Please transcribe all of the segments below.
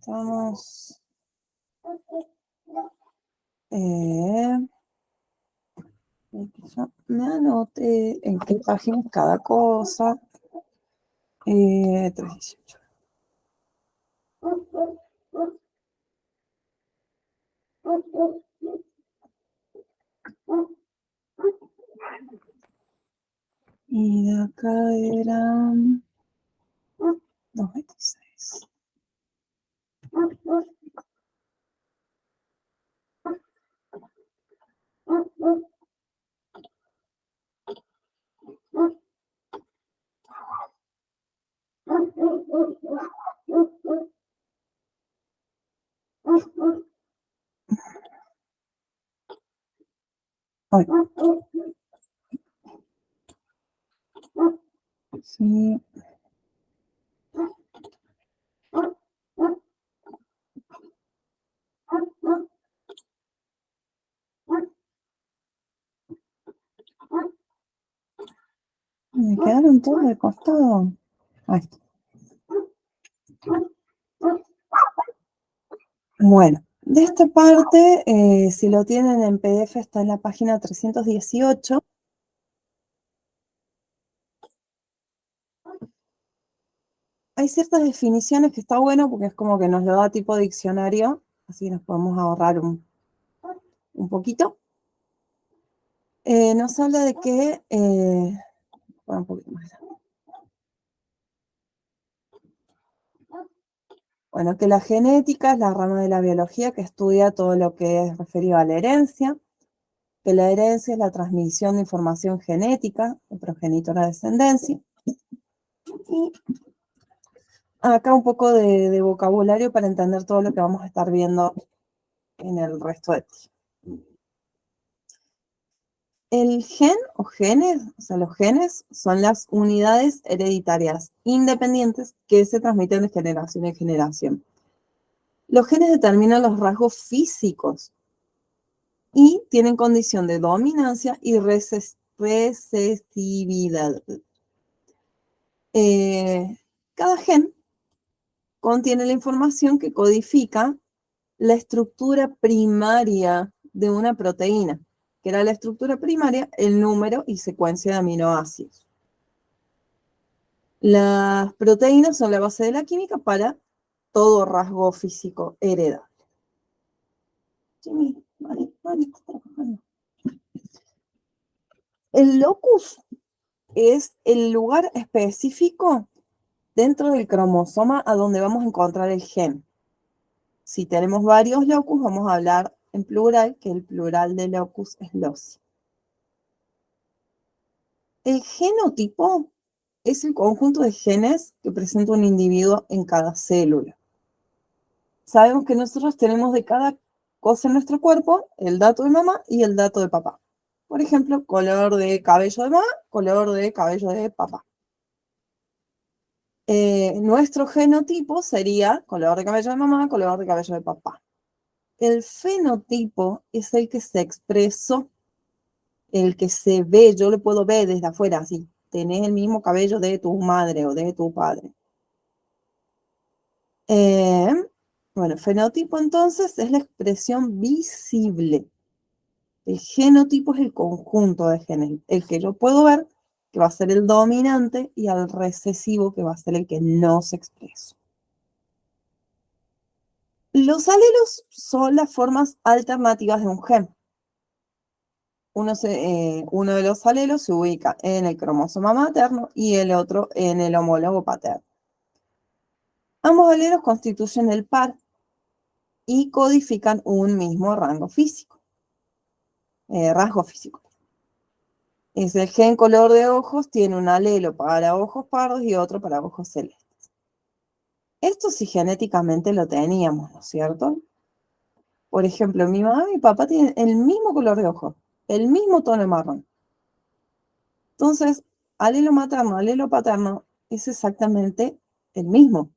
Estamos. Ya me anoté en qué página es cada cosa. 318. Y de acá eran 226. Ay. Sí. Me quedaron todos de costado. Ahí está. Bueno, de esta parte, si lo tienen en PDF, está en la página 318. Hay ciertas definiciones que está bueno porque es como que nos lo da tipo diccionario, así nos podemos ahorrar un poquito. Nos habla de que, un poquito más. Bueno, que la genética es la rama de la biología que estudia todo lo que es referido a la herencia, que la herencia es la transmisión de información genética de progenitor a descendencia. Y acá un poco de vocabulario para entender todo lo que vamos a estar viendo en el resto de ti. El gen o genes, o sea, los genes son las unidades hereditarias independientes que se transmiten de generación en generación. Los genes determinan los rasgos físicos y tienen condición de dominancia y recesividad. Cada gen contiene la información que codifica la estructura primaria de una proteína, que era la estructura primaria, el número y secuencia de aminoácidos. Las proteínas son la base de la química para todo rasgo físico heredable. El locus es el lugar específico dentro del cromosoma a donde vamos a encontrar el gen. Si tenemos varios locus, vamos a hablar en plural, que el plural de locus es loci. El genotipo es el conjunto de genes que presenta un individuo en cada célula. Sabemos que nosotros tenemos de cada cosa en nuestro cuerpo el dato de mamá y el dato de papá. Por ejemplo, color de cabello de mamá, color de cabello de papá. Nuestro genotipo sería color de cabello de mamá, color de cabello de papá. El fenotipo es el que se expresó, el que se ve, yo lo puedo ver desde afuera, así, tenés el mismo cabello de tu madre o de tu padre. Bueno, fenotipo entonces es la expresión visible. El genotipo es el conjunto de genes, el que yo puedo ver, que va a ser el dominante, y al recesivo, que va a ser el que no se expresa. Los alelos son las formas alternativas de un gen. Uno de los alelos se ubica en el cromosoma materno y el otro en el homólogo paterno. Ambos alelos constituyen el par y codifican un mismo rasgo físico. Es el gen color de ojos, tiene un alelo para ojos pardos y otro para ojos celestes. Esto sí genéticamente lo teníamos, ¿no es cierto? Por ejemplo, mi mamá y mi papá tienen el mismo color de ojos, el mismo tono de marrón. Entonces, alelo materno, alelo paterno es exactamente el mismo.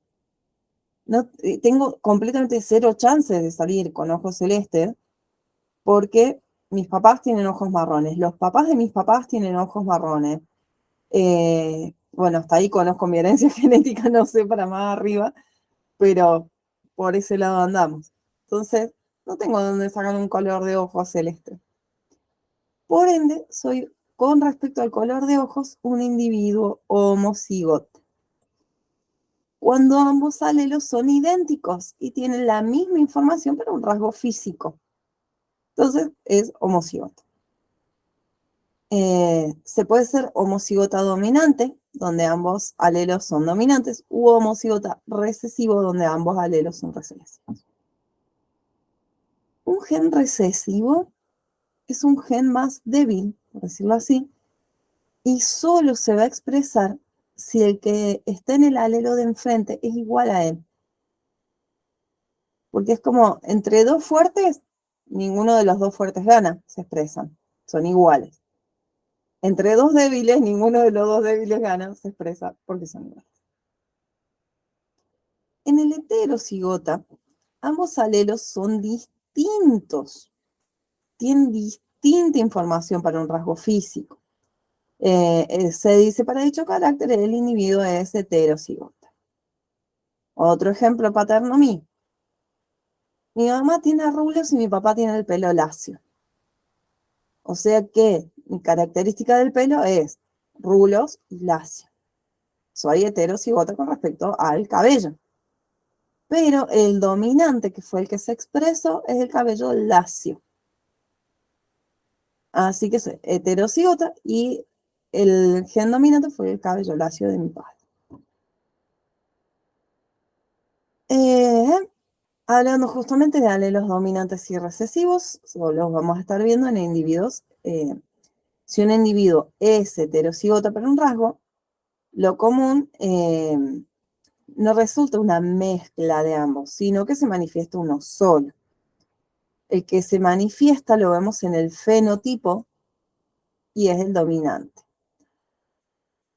No, tengo completamente cero chances de salir con ojos celestes porque mis papás tienen ojos marrones, los papás de mis papás tienen ojos marrones. Bueno, hasta ahí conozco mi herencia genética, no sé para más arriba, pero por ese lado andamos. Entonces, no tengo dónde sacar un color de ojos celeste. Por ende, soy, con respecto al color de ojos, un individuo homocigoto. Cuando ambos alelos son idénticos y tienen la misma información, pero un rasgo físico. Entonces, es homocigoto. Se puede ser homocigota dominante, donde ambos alelos son dominantes, u homocigota recesivo, donde ambos alelos son recesivos. Un gen recesivo es un gen más débil, por decirlo así, y solo se va a expresar si el que está en el alelo de enfrente es igual a él. Porque es como, entre dos fuertes, ninguno de los dos fuertes gana, se expresan, son iguales. Entre dos débiles, ninguno de los dos débiles gana, se expresa porque son iguales. En el heterocigota, ambos alelos son distintos, tienen distinta información para un rasgo físico. Se dice para dicho carácter el individuo es heterocigota. Otro ejemplo paterno mío. Mi mamá tiene rulos y mi papá tiene el pelo lacio. O sea que mi característica del pelo es rulos y lacio. Soy heterocigota con respecto al cabello. Pero el dominante, que fue el que se expresó, es el cabello lacio. Así que soy heterocigota y el gen dominante fue el cabello lacio de mi padre. Hablando justamente de alelos dominantes y recesivos, los vamos a estar viendo en individuos. Si un individuo es heterocigota para un rasgo, lo común no resulta una mezcla de ambos, sino que se manifiesta uno solo. El que se manifiesta lo vemos en el fenotipo y es el dominante.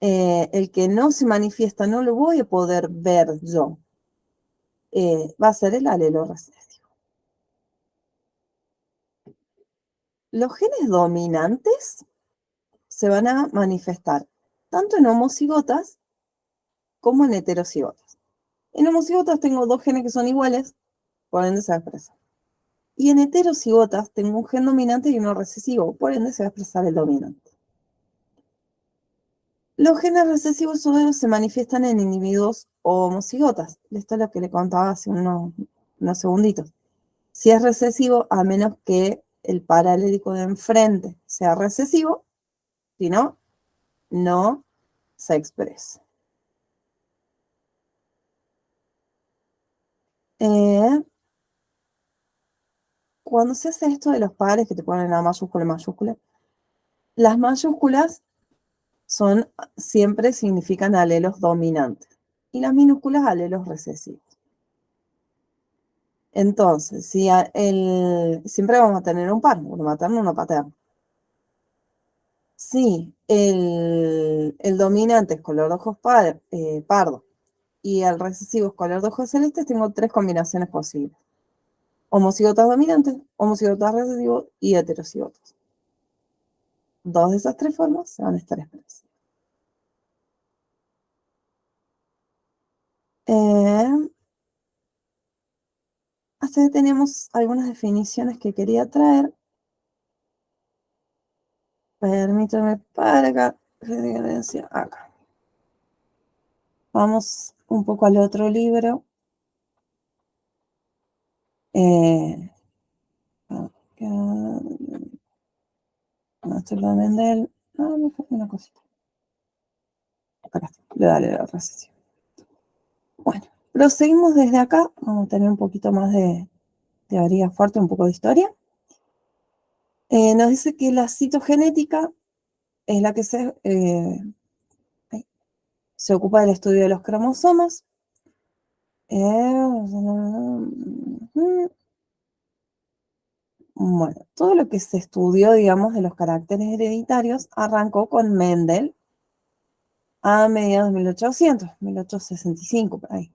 El que no se manifiesta no lo voy a poder ver yo. Va a ser el alelo recesivo. Los genes dominantes se van a manifestar tanto en homocigotas como en heterocigotas. En homocigotas tengo dos genes que son iguales, por ende se va a expresar. Y en heterocigotas tengo un gen dominante y uno recesivo, por ende se va a expresar el dominante. Los genes recesivos solo se manifiestan en individuos homocigotas. Esto es lo que le contaba hace unos segunditos. Si es recesivo, a menos que el paralélico de enfrente sea recesivo, si no, no se expresa. Cuando se hace esto de los pares que te ponen a mayúscula y mayúscula, las mayúsculas siempre significan alelos dominantes y las minúsculas alelos recesivos. Entonces, siempre vamos a tener un par, uno materno, uno paterno. Si el dominante es color de ojos pardo y el recesivo es color de ojos celestes, tengo tres combinaciones posibles. Homocigotas dominantes, homocigotas recesivos y heterocigotas. Dos de esas tres formas se van a estar expresando. Hasta ahí tenemos algunas definiciones que quería traer. Permítame para acá. Acá. Vamos un poco al otro libro. Acá. No, esto es lo de Mendel. No, me falta una cosita. Acá está. Le dale la recesión. Bueno, proseguimos desde acá. Vamos a tener un poquito más de teoría fuerte, un poco de historia. Nos dice que la citogenética es la que se ocupa del estudio de los cromosomas. Bueno, todo lo que se estudió, digamos, de los caracteres hereditarios arrancó con Mendel a mediados de 1865, por ahí.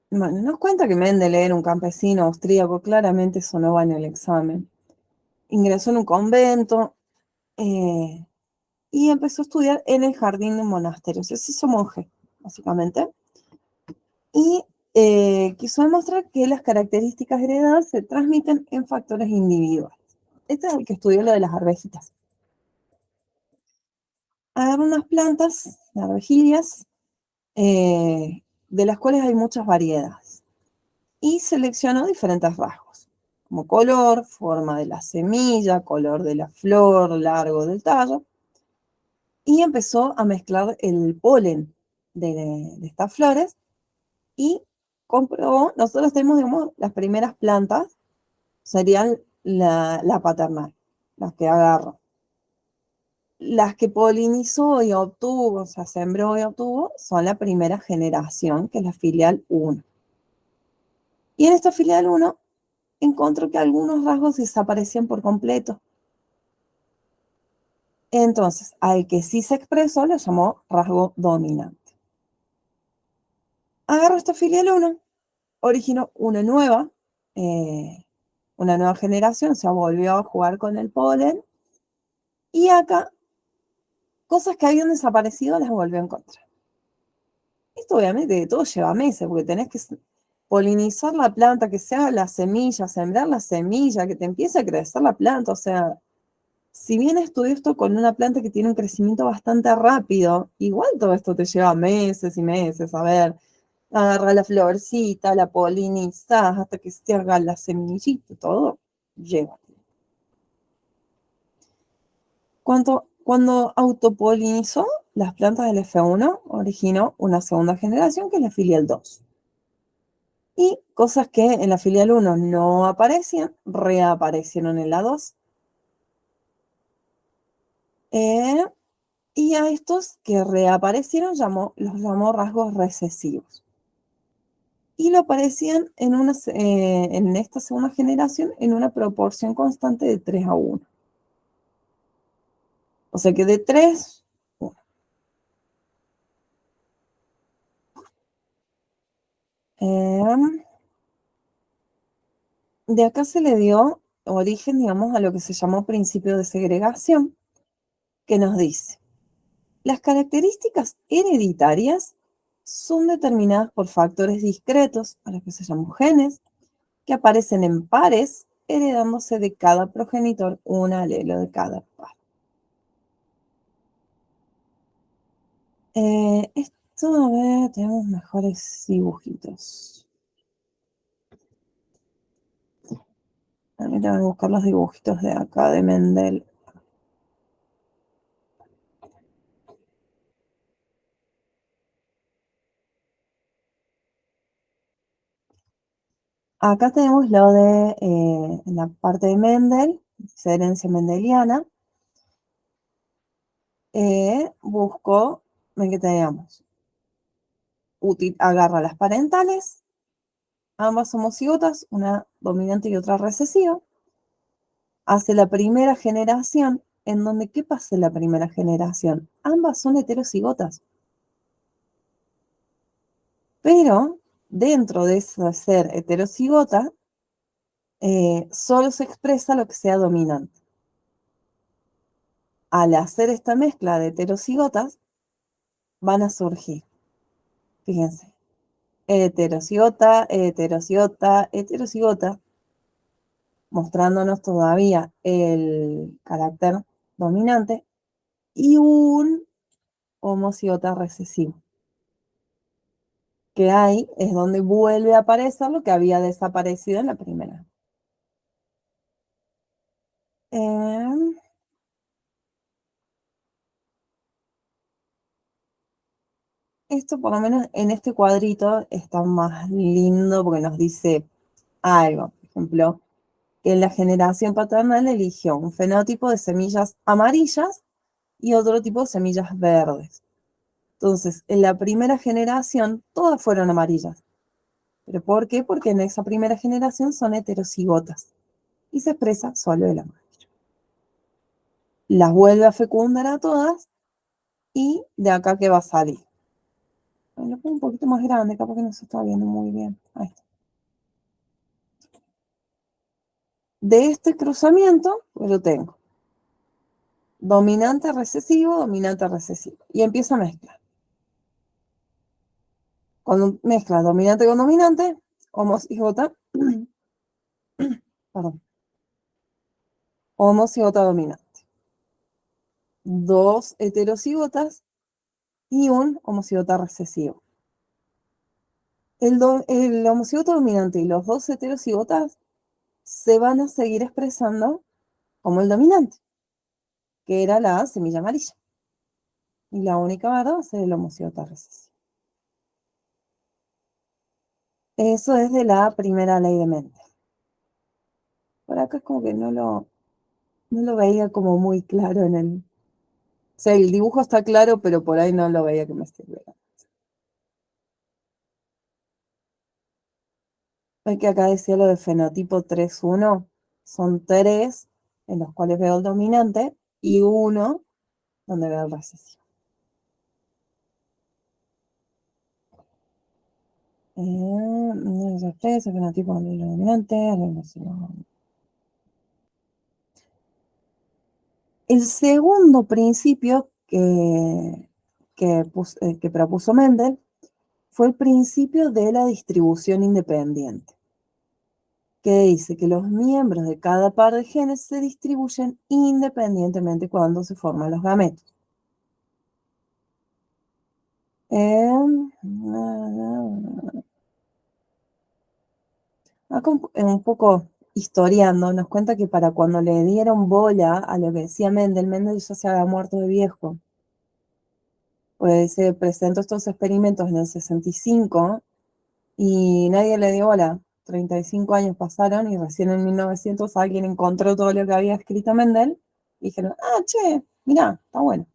Bueno, nos cuenta que Mendel era un campesino austríaco, claramente eso no va en el examen. Ingresó en un convento y empezó a estudiar en el jardín de monasterios. Se hizo monje, básicamente. Y quiso demostrar que las características heredadas se transmiten en factores individuales. Este es el que estudió lo de las arvejitas. Agarró unas plantas de arvejillas, de las cuales hay muchas variedades, y seleccionó diferentes rasgos, como color, forma de la semilla, color de la flor, largo del tallo, y empezó a mezclar el polen de estas flores y comprobó, nosotros tenemos, digamos, las primeras plantas, serían la paternal, las que agarró. Las que polinizó y obtuvo, o sea, sembró y obtuvo, son la primera generación, que es la filial 1. Y en esta filial 1 encontró que algunos rasgos desaparecían por completo. Entonces, al que sí se expresó, lo llamó rasgo dominante. Agarró esta filial 1, originó una nueva generación, o sea, volvió a jugar con el polen, y acá, cosas que habían desaparecido las volvió a encontrar. Esto obviamente de todo lleva meses, porque tenés que polinizar la planta, que sea la semilla, sembrar la semilla, que te empiece a crecer la planta. O sea, si bien estudié esto con una planta que tiene un crecimiento bastante rápido, igual todo esto te lleva meses y meses. A ver, agarrar la florcita, la polinizás hasta que se haga la semillita, todo lleva. Cuando autopolinizó las plantas del F1, originó una segunda generación, que es la filial 2. Y cosas que en la filial 1 no aparecían, reaparecieron en la 2. Eh, y a estos que reaparecieron los llamó rasgos recesivos. Y lo aparecían en esta segunda generación en una proporción constante de 3:1. O sea que de 3, 1. De acá se le dio origen, digamos, a lo que se llamó principio de segregación, que nos dice: las características hereditarias son determinadas por factores discretos, a los que se llaman genes, que aparecen en pares, heredándose de cada progenitor un alelo de cada par. Esto, a ver, tenemos mejores dibujitos. Voy a buscar los dibujitos de acá, de Mendel. Acá tenemos lo de, en la parte de Mendel, herencia mendeliana. Buscó, ven que teníamos, agarra las parentales, ambas homocigotas, una dominante y otra recesiva, hace la primera generación, en donde, ¿qué pasa en la primera generación? Ambas son heterocigotas, pero dentro de eso de ser heterocigota, solo se expresa lo que sea dominante. Al hacer esta mezcla de heterocigotas, van a surgir, fíjense, heterocigota, heterocigota, heterocigota, mostrándonos todavía el carácter dominante, y un homocigota recesivo, que ahí es donde vuelve a aparecer lo que había desaparecido en la primera. Eh, Esto, por lo menos en este cuadrito, está más lindo porque nos dice algo. Por ejemplo, que en la generación paternal eligió un fenotipo de semillas amarillas y otro tipo de semillas verdes. Entonces, en la primera generación, todas fueron amarillas. ¿Pero por qué? Porque en esa primera generación son heterocigotas y se expresa solo el amarillo. Las vuelve a fecundar a todas y de acá que va a salir. Lo pongo un poquito más grande, capaz que no se está viendo muy bien. Ahí está. De este cruzamiento, pues yo tengo dominante, recesivo, dominante, recesivo. Y empieza a mezclar. Cuando mezcla dominante con dominante, homocigota, perdón, homocigota dominante. Dos heterocigotas y un homocigota recesivo. El homocigoto dominante y los dos heterocigotas se van a seguir expresando como el dominante, que era la semilla amarilla. Y la única verdad va a ser el homocigoto recesivo. Eso es de la primera ley de Mendel. Por acá es como que no lo veía como muy claro en el... O sea, el dibujo está claro, pero por ahí no lo veía que me sirviera. Ves que acá decía lo de fenotipo 3-1. Son tres en los cuales veo el dominante y uno donde veo el recesivo. Fenotipo dominante, el segundo principio que propuso Mendel fue el principio de la distribución independiente, que dice que los miembros de cada par de genes se distribuyen independientemente cuando se forman los gametos. Acá un poco historiando, nos cuenta que para cuando le dieron bola a lo que decía Mendel, Mendel ya se había muerto de viejo. Pues se presentó estos experimentos en el 65 y nadie le dio bola. 35 años pasaron y recién en 1900 alguien encontró todo lo que había escrito Mendel y dijeron, che, mirá, está bueno.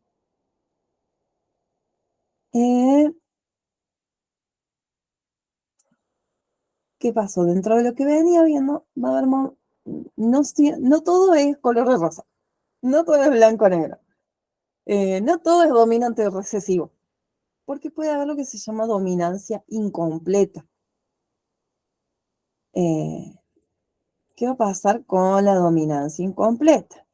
¿Qué pasó? Dentro de lo que venía viendo, va a haber no todo es color de rosa, no todo es blanco-negro, no todo es dominante recesivo, porque puede haber lo que se llama dominancia incompleta. ¿Qué va a pasar con la dominancia incompleta?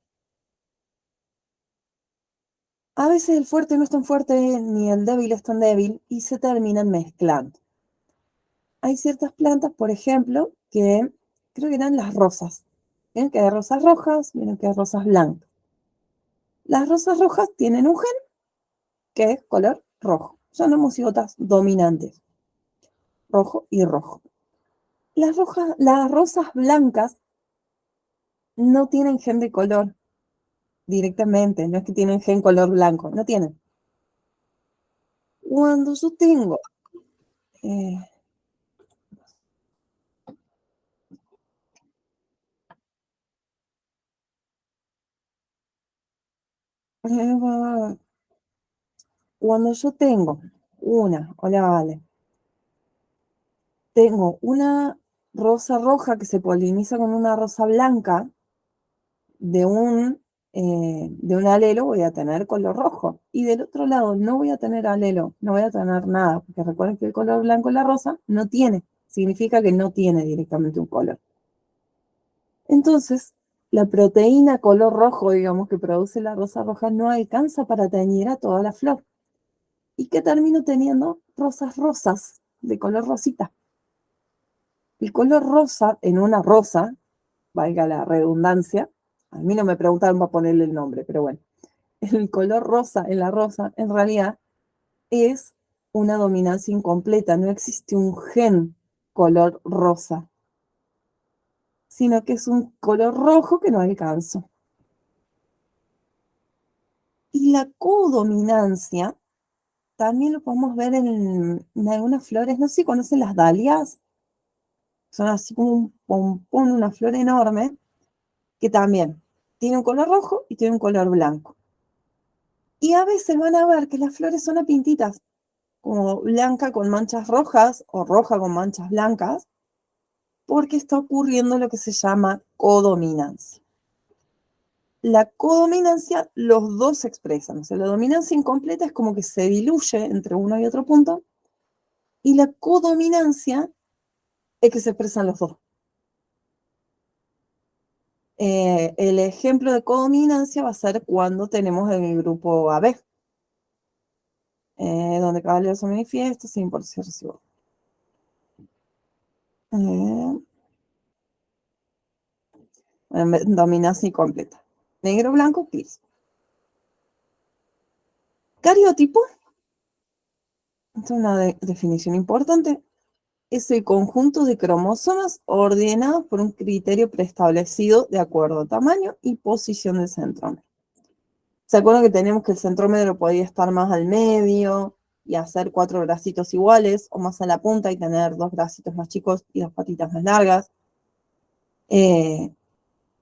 A veces el fuerte no es tan fuerte ni el débil es tan débil y se terminan mezclando. Hay ciertas plantas, por ejemplo, que creo que eran las rosas. Miren que hay rosas rojas, miren que hay rosas blancas. Las rosas rojas tienen un gen que es color rojo. Son homocigotas dominantes, rojo y rojo. Las rosas blancas no tienen gen de color directamente, no es que tienen gen color blanco, no tienen. Cuando yo tengo eh, cuando yo tengo hola, vale, tengo una rosa roja que se poliniza con una rosa blanca de un alelo, voy a tener color rojo. Y del otro lado no voy a tener alelo, no voy a tener nada, porque recuerden que el color blanco en la rosa no tiene, significa que no tiene directamente un color. Entonces, la proteína color rojo, digamos, que produce la rosa roja, no alcanza para teñir a toda la flor. ¿Y qué termino teniendo? Rosas rosas, de color rosita. El color rosa en una rosa, valga la redundancia, a mí no me preguntaron para ponerle el nombre, pero bueno, el color rosa en la rosa en realidad es una dominancia incompleta, no existe un gen color rosa, sino que es un color rojo que no alcanzo. Y la codominancia también lo podemos ver en algunas flores, no sé si conocen las dalias, son así como un pompón, una flor enorme, que también tiene un color rojo y tiene un color blanco. Y a veces van a ver que las flores son a pintitas, como blanca con manchas rojas o roja con manchas blancas, porque está ocurriendo lo que se llama codominancia. La codominancia, los dos se expresan. O sea, la dominancia incompleta es como que se diluye entre uno y otro punto, y la codominancia es que se expresan los dos. El ejemplo de codominancia va a ser cuando tenemos el grupo AB, donde cada líder se manifiesta sin importar si recibo. Dominancia incompleta. Negro, blanco, gris. Cariotipo, esta es una definición importante, es el conjunto de cromosomas ordenados por un criterio preestablecido de acuerdo a tamaño y posición del centrómero. ¿Se acuerdan que teníamos que el centrómero podía estar más al medio y hacer 4 bracitos iguales, o más a la punta y tener 2 bracitos más chicos y 2 patitas más largas?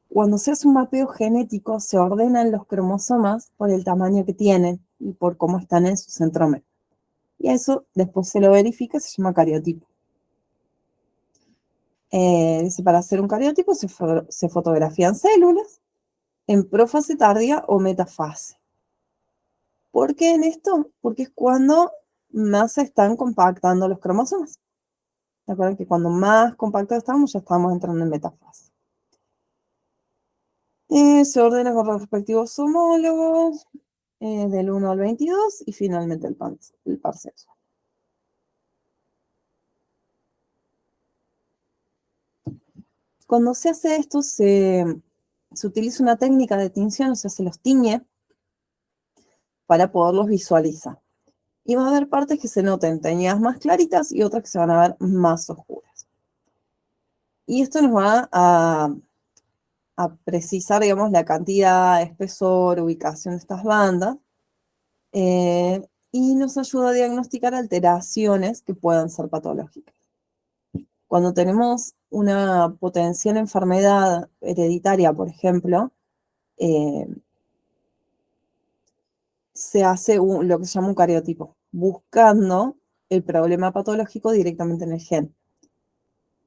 Cuando se hace un mapeo genético, se ordenan los cromosomas por el tamaño que tienen y por cómo están en su centrómero. Y eso después se lo verifica, se llama cariotipo. Dice, para hacer un cariotipo se fotografían células en prófase tardía o metafase. ¿Por qué en esto? Porque es cuando más se están compactando los cromosomas. ¿Se acuerdan que cuando más compactados estamos, ya estamos entrando en metafase? Se ordena con los respectivos homólogos, del 1 al 22, y finalmente el par sexual. Cuando se hace esto, se utiliza una técnica de tinción, o sea, se los tiñe para poderlos visualizar. Y va a haber partes que se noten teñidas más claritas y otras que se van a ver más oscuras. Y esto nos va a precisar, digamos, la cantidad, espesor, ubicación de estas bandas, y nos ayuda a diagnosticar alteraciones que puedan ser patológicas. Cuando tenemos una potencial enfermedad hereditaria, por ejemplo, eh, se hace lo que se llama un cariotipo, buscando el problema patológico directamente en el gen.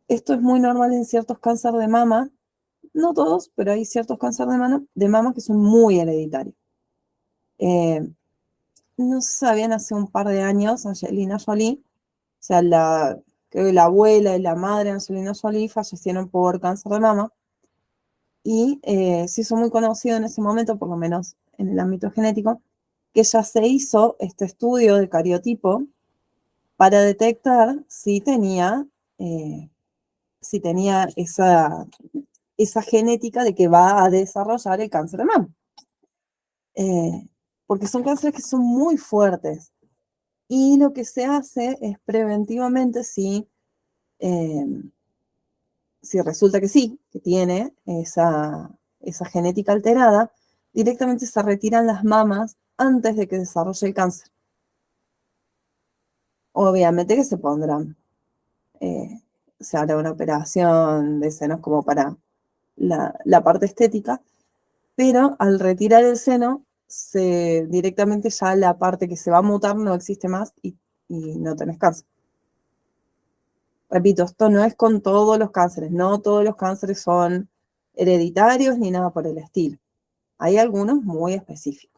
Esto es muy normal en ciertos cánceres de mama, no todos, pero hay ciertos cánceres de mama que son muy hereditarios. No se sabían hace un par de años, Angelina Jolie, o sea, creo que la abuela y la madre de Angelina Jolie fallecieron por cáncer de mama, y se hizo muy conocido en ese momento, por lo menos en el ámbito genético, que ya se hizo este estudio de cariotipo para detectar si tenía esa genética de que va a desarrollar el cáncer de mama. Porque son cánceres que son muy fuertes. Y lo que se hace es preventivamente, eh, si resulta que sí, que tiene esa genética alterada, directamente se retiran las mamas antes de que desarrolle el cáncer. Obviamente que se hará una operación de senos como para la parte estética, pero al retirar el seno, directamente ya la parte que se va a mutar no existe más y no tenés cáncer. Repito, esto no es con todos los cánceres, no todos los cánceres son hereditarios ni nada por el estilo. Hay algunos muy específicos.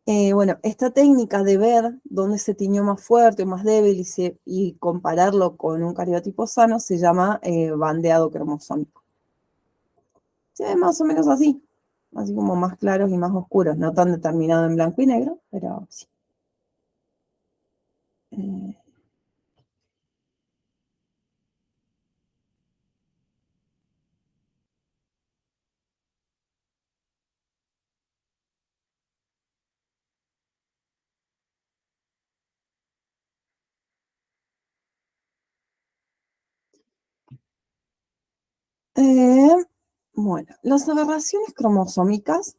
Bueno, esta técnica de ver dónde se tiñó más fuerte o más débil y compararlo con un cariotipo sano se llama bandeado cromosómico. Se ve más o menos así como más claros y más oscuros, no tan determinado en blanco y negro, pero sí. Eh, eh, bueno, las aberraciones cromosómicas,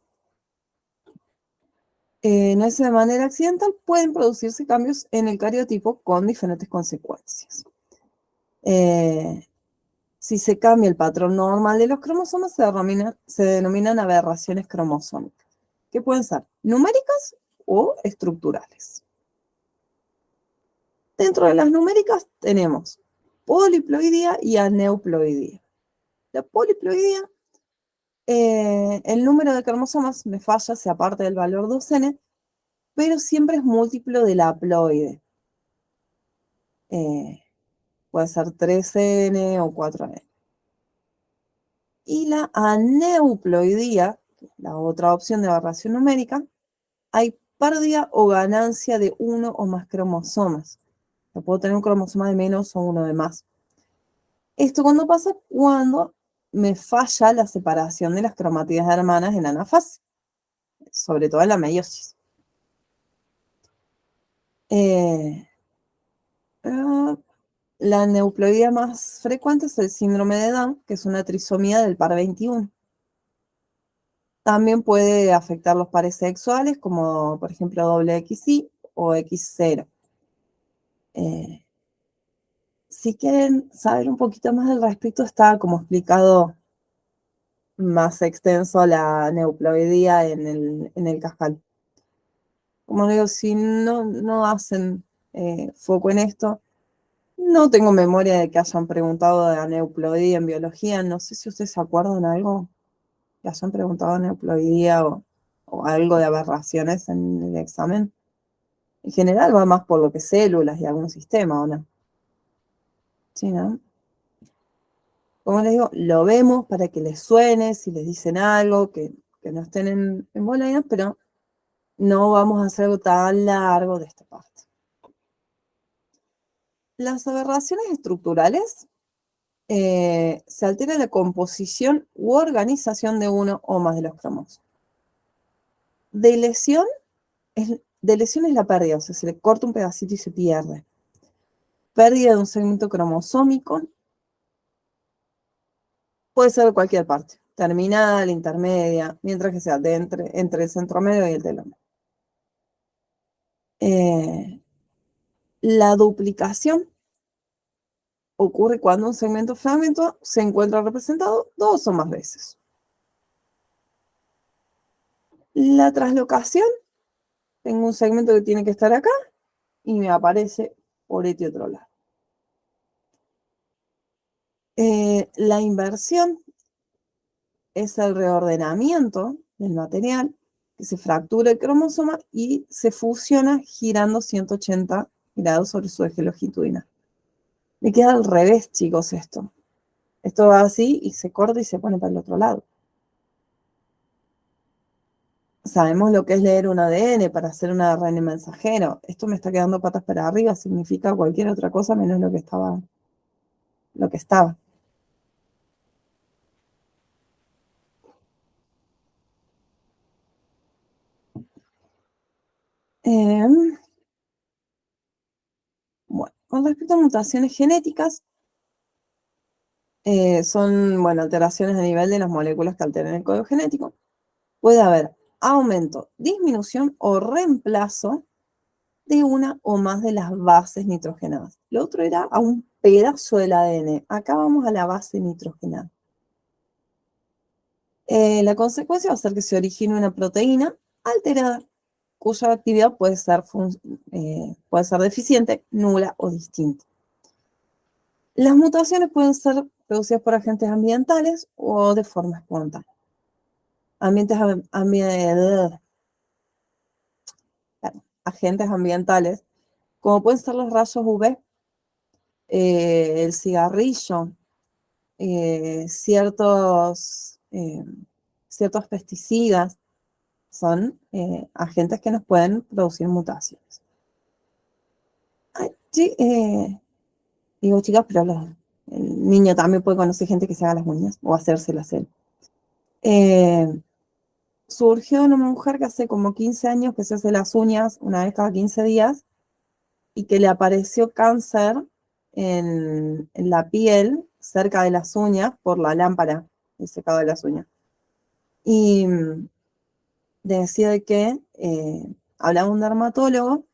no es de manera accidental, pueden producirse cambios en el cariotipo con diferentes consecuencias. Si se cambia el patrón normal de los cromosomas, se denominan aberraciones cromosómicas, que pueden ser numéricas o estructurales. Dentro de las numéricas tenemos poliploidía y aneuploidía. La poliploidía, el número de cromosomas me falla, se aparte del valor 2n, pero siempre es múltiplo de la haploide. Puede ser 3n o 4n. Y la aneuploidía, la otra opción de aberración numérica, hay pérdida o ganancia de uno o más cromosomas. Yo puedo tener un cromosoma de menos o uno de más. Esto cuando pasa cuando me falla la separación de las cromátidas hermanas en la anafase, sobre todo en la meiosis. La aneuploidía más frecuente es el síndrome de Down, que es una trisomía del par 21. También puede afectar los pares sexuales, como por ejemplo XY o X0. Si quieren saber un poquito más al respecto, está como explicado más extenso la neuploidía en el cascal. Como digo, si no hacen foco en esto, no tengo memoria de que hayan preguntado de aneuploidía en biología. No sé si ustedes se acuerdan de algo que hayan preguntado de aneuploidía o algo de aberraciones en el examen. En general va más por lo que células y algún sistema, ¿o no? Sí, ¿no? Como les digo, lo vemos para que les suene, si les dicen algo, que no estén en boleros, pero no vamos a hacer algo tan largo de esta parte. Las aberraciones estructurales se altera la composición u organización de uno o más de los cromosomas. De lesión es la pérdida, o sea, se le corta un pedacito y se pierde. Pérdida de un segmento cromosómico puede ser de cualquier parte, terminal, intermedia, mientras que sea entre el centrómero y el telómero. La duplicación ocurre cuando un segmento fragmento se encuentra representado dos o más veces. La translocación, tengo un segmento que tiene que estar acá y me aparece por este otro lado. La inversión es el reordenamiento del material, que se fractura el cromosoma y se fusiona girando 180 grados sobre su eje longitudinal. Me queda al revés, chicos, esto. Esto va así y se corta y se pone para el otro lado. Sabemos lo que es leer un ADN para hacer un ARN mensajero. Esto me está quedando patas para arriba, significa cualquier otra cosa menos lo que estaba. Bueno, con respecto a mutaciones genéticas, son, bueno, alteraciones a nivel de las moléculas que alteran el código genético. Puede haber aumento, disminución o reemplazo de una o más de las bases nitrogenadas. Lo otro era a un pedazo del ADN. Acá vamos a la base nitrogenada. La consecuencia va a ser que se origine una proteína alterada, cuya actividad puede ser deficiente, nula o distinta. Las mutaciones pueden ser producidas por agentes ambientales o de forma espontánea. Agentes ambientales, como pueden ser los rayos UV, el cigarrillo, ciertos pesticidas, son agentes que nos pueden producir mutaciones. Ay, sí, digo, chicas, pero el niño también puede conocer gente que se haga las uñas o hacérselas él. Surgió una mujer que hace como 15 años que se hace las uñas una vez cada 15 días y que le apareció cáncer en la piel, cerca de las uñas, por la lámpara de secado de las uñas. Y decía que hablaba un dermatólogo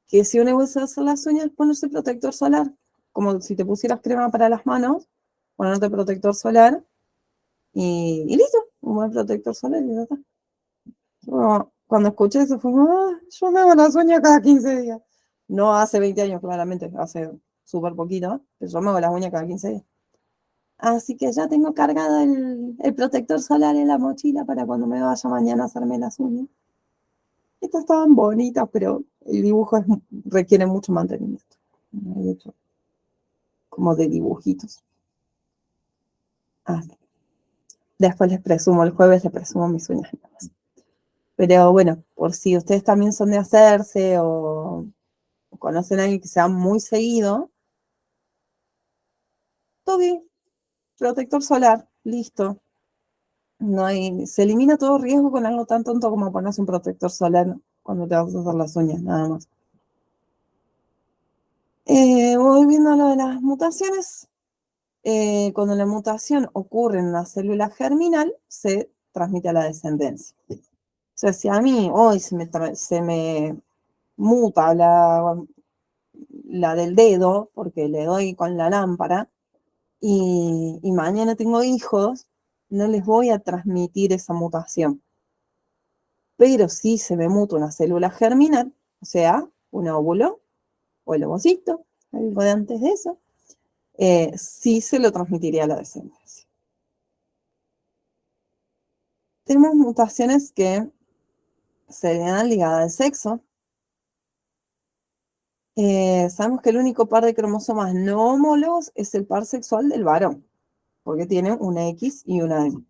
que si uno se hace las uñas, ponerse protector solar, como si te pusieras crema para las manos, ponerte protector solar y listo, un buen protector solar y ya está. Cuando escuché eso fue como, yo me hago las uñas cada 15 días. No hace 20 años, claramente, hace súper poquito, pero yo me hago las uñas cada 15 días. Así que ya tengo cargado el protector solar en la mochila para cuando me vaya mañana a hacerme las uñas. Estas estaban bonitas, pero el dibujo requiere mucho mantenimiento. De hecho, como de dibujitos. Ah, Después les presumo, el jueves les presumo mis uñas nuevas. Pero bueno, por si ustedes también son de hacerse o conocen a alguien que sea muy seguido, Toby, protector solar, listo. No hay, se elimina todo riesgo con algo tan tonto como ponerse un protector solar cuando te vas a hacer las uñas, nada más. Volviendo a lo de las mutaciones, cuando la mutación ocurre en una célula germinal, se transmite a la descendencia. O sea, si a mí hoy se me muta la del dedo, porque le doy con la lámpara, y mañana tengo hijos, no les voy a transmitir esa mutación. Pero si se me muta una célula germinal, o sea, un óvulo o el ovocito, algo de antes de eso, sí se lo transmitiría a la descendencia. Tenemos mutaciones que serían ligadas al sexo. Sabemos que el único par de cromosomas no homólogos es el par sexual del varón, porque tiene una X y una Y.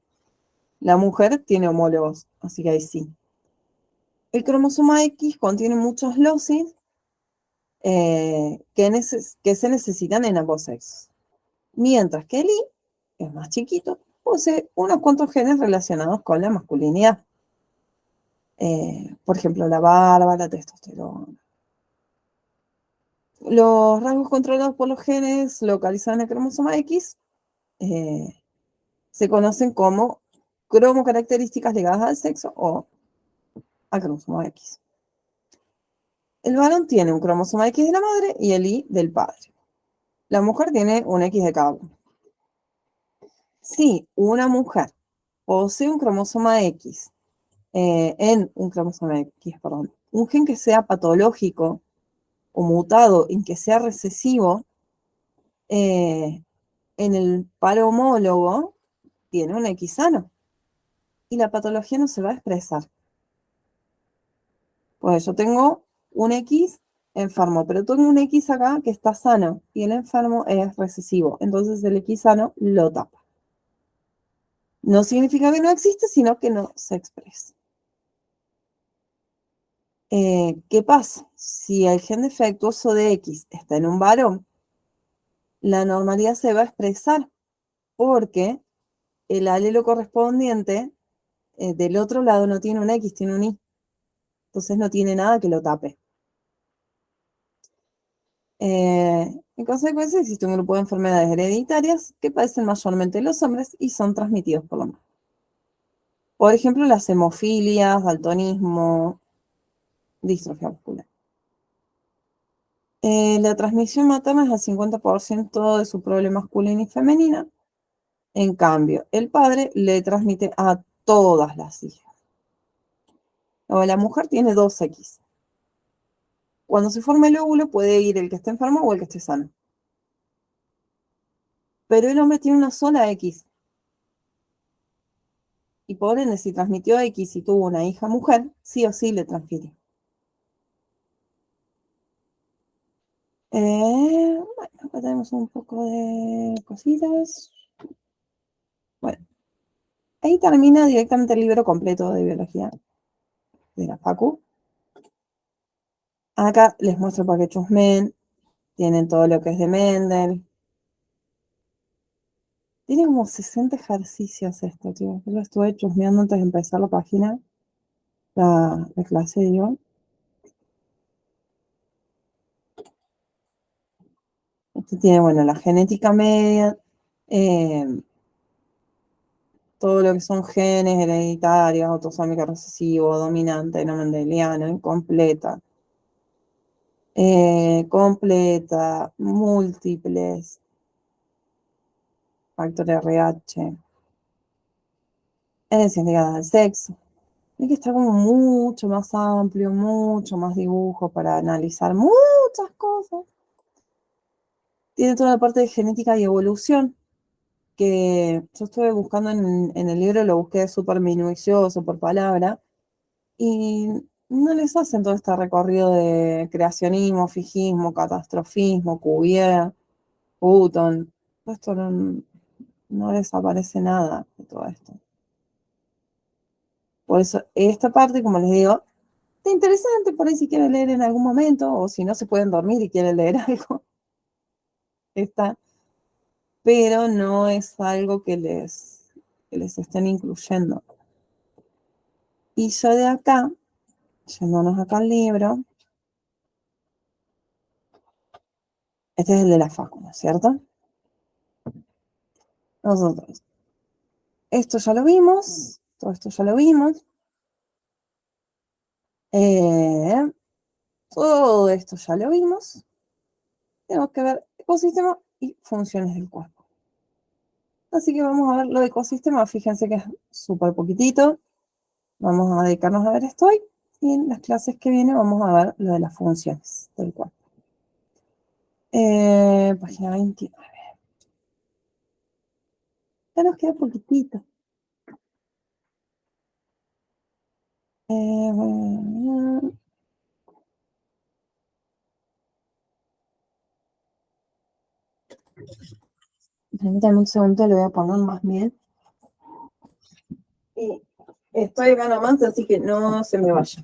La mujer tiene homólogos, así que ahí sí. El cromosoma X contiene muchos losis que se necesitan en ambos sexos, mientras que el Y, que es más chiquito, posee unos cuantos genes relacionados con la masculinidad. Por ejemplo, la barba, la testosterona. Los rasgos controlados por los genes localizados en el cromosoma X eh, se conocen como cromocaracterísticas ligadas al sexo o al cromosoma X. El varón tiene un cromosoma X de la madre y el Y del padre. La mujer tiene un X de cada uno. Si una mujer posee un cromosoma X, en un cromosoma X, perdón, un gen que sea patológico o mutado en que sea recesivo, en el par homólogo tiene un X sano y la patología no se va a expresar. Pues yo tengo un X enfermo, pero tengo un X acá que está sano y el enfermo es recesivo, entonces el X sano lo tapa. No significa que no existe, sino que no se expresa. ¿Qué pasa? Si el gen defectuoso de X está en un varón, la normalidad se va a expresar porque el alelo correspondiente del otro lado no tiene un X, tiene un Y. Entonces no tiene nada que lo tape. En consecuencia, existe un grupo de enfermedades hereditarias que padecen mayormente los hombres y son transmitidos por los hombres. Por ejemplo, las hemofilias, daltonismo, distrofia muscular. La transmisión materna es al 50% de su prole masculina y femenina. En cambio, el padre le transmite a todas las hijas. O la mujer tiene dos X. Cuando se forma el óvulo puede ir el que esté enfermo o el que esté sano. Pero el hombre tiene una sola X. Y por ende, si transmitió X y tuvo una hija mujer, sí o sí le transfiere. Bueno, acá tenemos un poco de cositas. Bueno, ahí termina directamente el libro completo de biología de la Facu. Acá les muestro para que chusmen. Tienen todo lo que es de Mendel. Tiene como 60 ejercicios esto, tío. Yo lo estuve chusmeando antes de empezar la página, la clase, digo. Este tiene, bueno, la genética media, eh, todo lo que son genes hereditarios, autosómico recesivo, dominante, no mendeliano, incompleta, completa, múltiples, factor RH, herencias ligadas al sexo. Hay que estar como mucho más amplio, mucho más dibujo para analizar muchas cosas. Tiene toda la parte de genética y evolución, que yo estuve buscando en el libro, lo busqué súper minucioso por palabra, y no les hacen todo este recorrido de creacionismo, fijismo, catastrofismo, Cuvier, Hutton. Esto no, no desaparece nada de todo esto. Por eso, esta parte, como les digo, está interesante por ahí si quieren leer en algún momento, o si no se pueden dormir y quieren leer algo, está, pero no es algo que les estén incluyendo. Y yo de acá, yéndonos acá al libro, este es el de la facu, ¿no es cierto? Nosotros, esto ya lo vimos, todo esto ya lo vimos, eh, todo esto ya lo vimos, tenemos que ver ecosistema y funciones del cuerpo. Así que vamos a ver lo de ecosistema, fíjense que es súper poquitito, vamos a dedicarnos a ver esto hoy, y en las clases que vienen vamos a ver lo de las funciones del cuerpo. Página 29. Ya nos queda poquitito. Bueno, permítanme un segundo, le voy a poner más miel. Y estoy acá nomás, así que no se me vaya.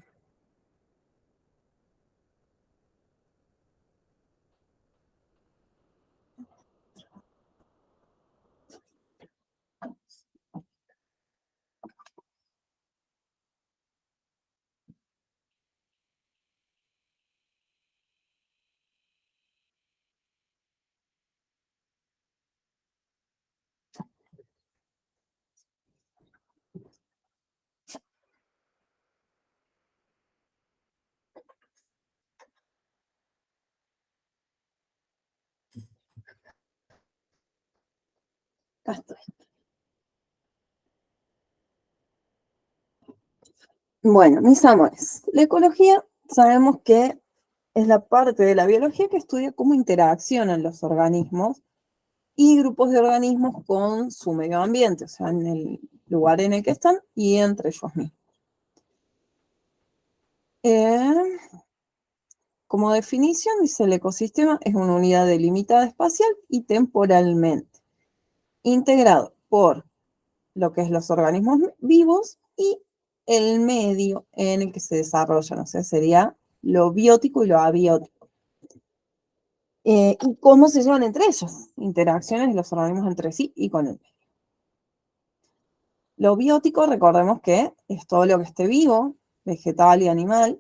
Acá estoy. Bueno, mis amores, la ecología sabemos que es la parte de la biología que estudia cómo interaccionan los organismos y grupos de organismos con su medio ambiente, o sea, en el lugar en el que están y entre ellos mismos. Eh, Como definición, dice el ecosistema es una unidad delimitada espacial y temporalmente, integrado por lo que es los organismos vivos y el medio en el que se desarrollan, o sea, sería lo biótico y lo abiótico. ¿Y cómo se llevan entre ellos? Interacciones de los organismos entre sí y con el medio. Lo biótico, recordemos que es todo lo que esté vivo, vegetal y animal,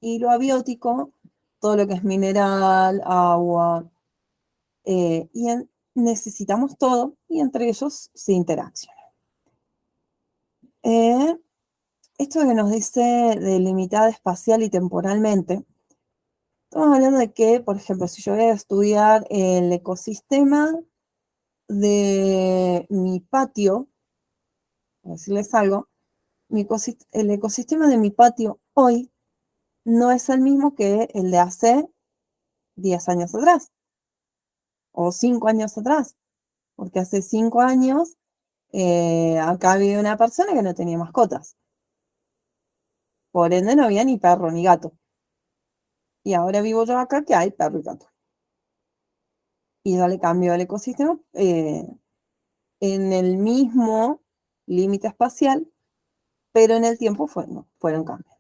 y lo abiótico, todo lo que es mineral, agua, necesitamos todo y entre ellos se interacciona. Esto que nos dice delimitada espacial y temporalmente, estamos hablando de que, por ejemplo, si yo voy a estudiar el ecosistema de mi patio, por decirles algo, el ecosistema de mi patio hoy no es el mismo que el de hace 10 años atrás o 5 años atrás, porque hace 5 años acá había una persona que no tenía mascotas. Por ende no había ni perro ni gato. Y ahora vivo yo acá que hay perro y gato. Y ya le cambió el ecosistema en el mismo límite espacial, pero en el tiempo fueron cambios.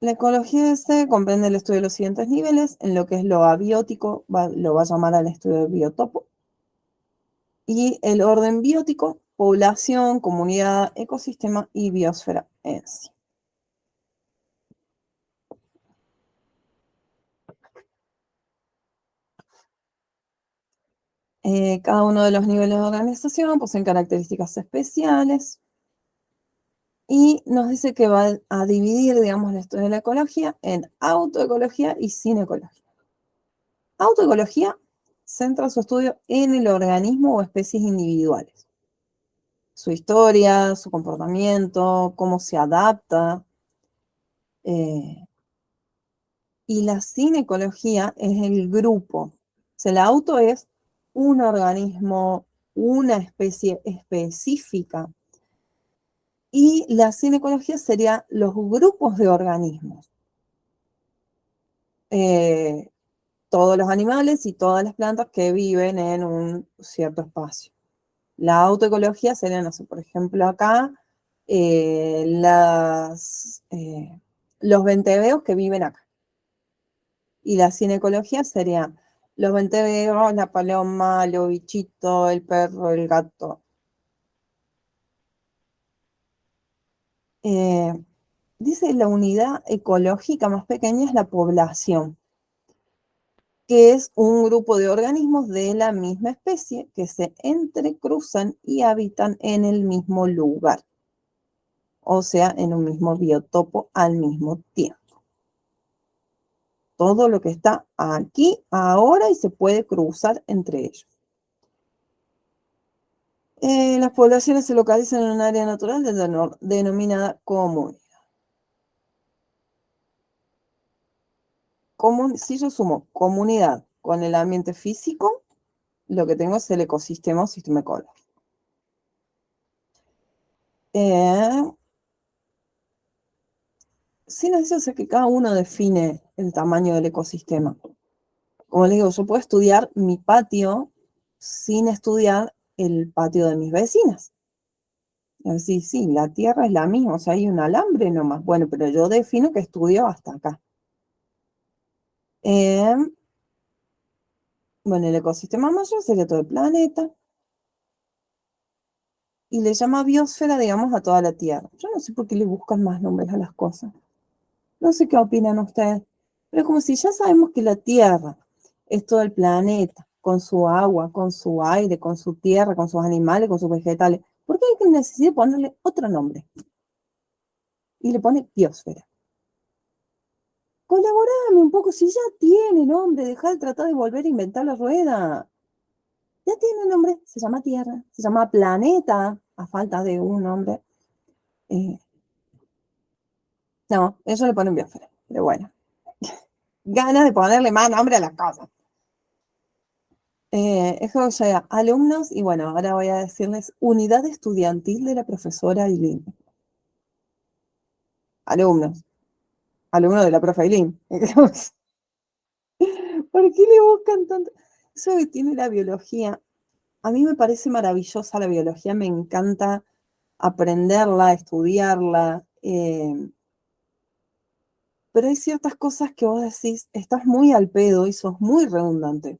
La ecología se comprende el estudio de los siguientes niveles, en lo que es lo abiótico, lo va a llamar al estudio de biotopo, y el orden biótico, población, comunidad, ecosistema y biosfera en sí. Cada uno de los niveles de organización poseen características especiales y nos dice que va a dividir, digamos, el estudio de la ecología en autoecología y cinecología. Autoecología centra su estudio en el organismo o especies individuales, su historia, su comportamiento, cómo se adapta. Y la cinecología es el grupo. O sea, el auto es un organismo, una especie específica. Y la cinecología sería los grupos de organismos. todos los animales y todas las plantas que viven en un cierto espacio. La autoecología sería, no sé, por ejemplo, acá, los venteveos que viven acá. Y la cinecología sería los venteveos, la paloma, los bichitos, el perro, el gato. Dice la unidad ecológica más pequeña es la población, que es un grupo de organismos de la misma especie que se entrecruzan y habitan en el mismo lugar, o sea, en un mismo biotopo al mismo tiempo. Todo lo que está aquí, ahora, y se puede cruzar entre ellos. Las poblaciones se localizan en un área natural denominada común. Si yo sumo comunidad con el ambiente físico, lo que tengo es el ecosistema o sistema ecológico. Sin eso sé que cada uno define el tamaño del ecosistema. Como les digo, yo puedo estudiar mi patio sin estudiar el patio de mis vecinas. Es decir, sí, la tierra es la misma, o sea, hay un alambre nomás. Bueno, pero yo defino que estudio hasta acá. Eh, bueno, el ecosistema mayor sería todo el planeta. Y le llama biosfera, digamos, a toda la Tierra. Yo no sé por qué le buscan más nombres a las cosas. No sé qué opinan ustedes. Pero es como si ya sabemos que la Tierra es todo el planeta, con su agua, con su aire, con su tierra, con sus animales, con sus vegetales. ¿Por qué hay que necesitar ponerle otro nombre? Y le pone biosfera. Colaborame un poco, si ya tiene nombre, deja de tratar de volver a inventar la rueda. Ya tiene nombre, se llama Tierra, se llama planeta, a falta de un nombre. No, eso le ponen biosfera, pero bueno. Ganas de ponerle más nombre a las cosas. Eso ya, alumnos, y bueno, ahora voy a decirles unidad estudiantil de la profesora Eileen. Alumnos, alumnos de la profe Eileen. ¿Por qué le buscan tanto? Eso que tiene la biología. A mí me parece maravillosa la biología, me encanta aprenderla, estudiarla, pero hay ciertas cosas que vos decís, estás muy al pedo y sos muy redundante.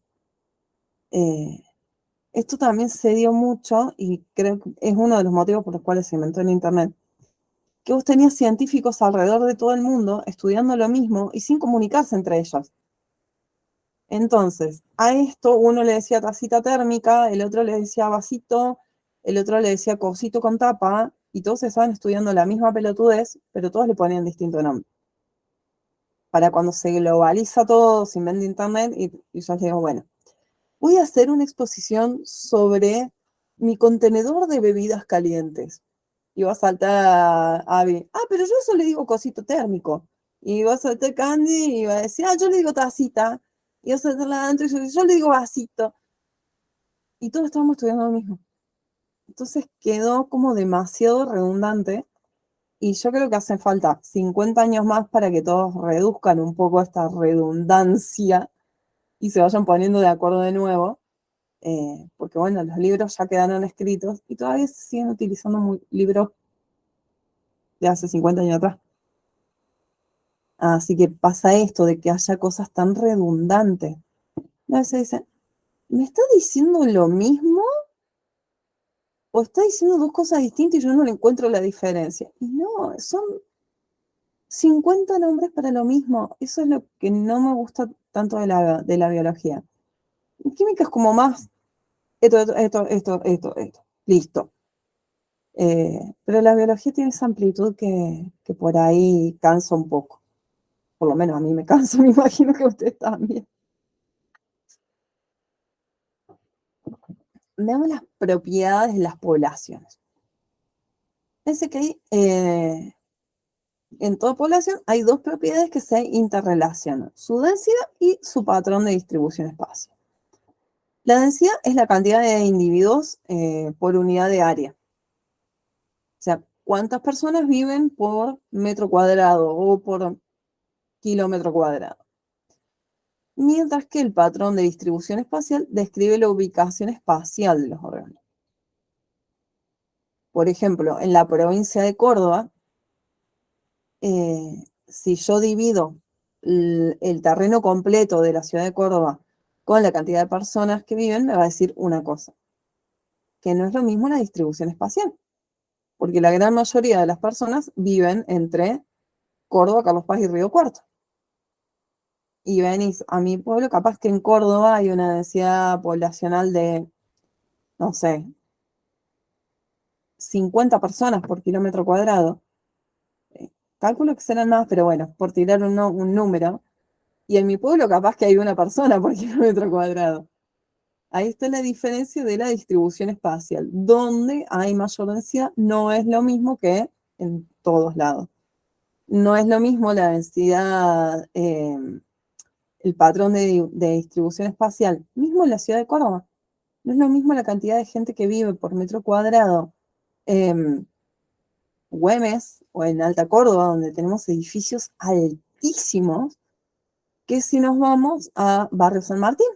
Esto también se dio mucho y creo que es uno de los motivos por los cuales se inventó el Internet, que vos tenías científicos alrededor de todo el mundo estudiando lo mismo y sin comunicarse entre ellos. Entonces, a esto uno le decía tacita térmica, el otro le decía vasito, el otro le decía cosito con tapa, y todos estaban estudiando la misma pelotudez, pero todos le ponían distinto nombre. Para cuando se globaliza todo, se inventa Internet, y yo les digo, bueno, voy a hacer una exposición sobre mi contenedor de bebidas calientes. Y va a saltar Abby, pero yo eso le digo cosito térmico. Y va a saltar Candy y va a decir, yo le digo tacita. Y va a saltar la Andrew y yo le digo vasito. Y todos estábamos estudiando lo mismo. Entonces quedó como demasiado redundante. Y yo creo que hacen falta 50 años más para que todos reduzcan un poco esta redundancia y se vayan poniendo de acuerdo de nuevo. Porque bueno, los libros ya quedaron escritos y todavía se siguen utilizando libros de hace 50 años atrás. Así que pasa esto de que haya cosas tan redundantes. A veces dicen, ¿me está diciendo lo mismo? ¿O está diciendo dos cosas distintas y yo no le encuentro la diferencia? Y no, son 50 nombres para lo mismo. Eso es lo que no me gusta tanto de la biología. En química es como más esto. Listo. Pero la biología tiene esa amplitud que por ahí cansa un poco. Por lo menos a mí me cansa, me imagino que a ustedes también. Veamos las propiedades de las poblaciones. Dice que en toda población hay dos propiedades que se interrelacionan, su densidad y su patrón de distribución espacial. La densidad es la cantidad de individuos por unidad de área. O sea, cuántas personas viven por metro cuadrado o por kilómetro cuadrado. mientras que el patrón de distribución espacial describe la ubicación espacial de los órganos. Por ejemplo, en la provincia de Córdoba, si yo divido el terreno completo de la ciudad de Córdoba con la cantidad de personas que viven, me va a decir una cosa, que no es lo mismo la distribución espacial, porque la gran mayoría de las personas viven entre Córdoba, Carlos Paz y Río Cuarto. Y venís a mi pueblo, capaz que en Córdoba hay una densidad poblacional de, no sé, 50 personas por kilómetro cuadrado. Calculo que serán más, pero bueno, por tirar un número. Y en mi pueblo capaz que hay una persona por kilómetro cuadrado. Ahí está la diferencia de la distribución espacial. Donde hay mayor densidad no es lo mismo que en todos lados. No es lo mismo la densidad, el patrón de distribución espacial, mismo en la ciudad de Córdoba. No es lo mismo la cantidad de gente que vive por metro cuadrado en Güemes o en Alta Córdoba, donde tenemos edificios altísimos, que si nos vamos a Barrio San Martín,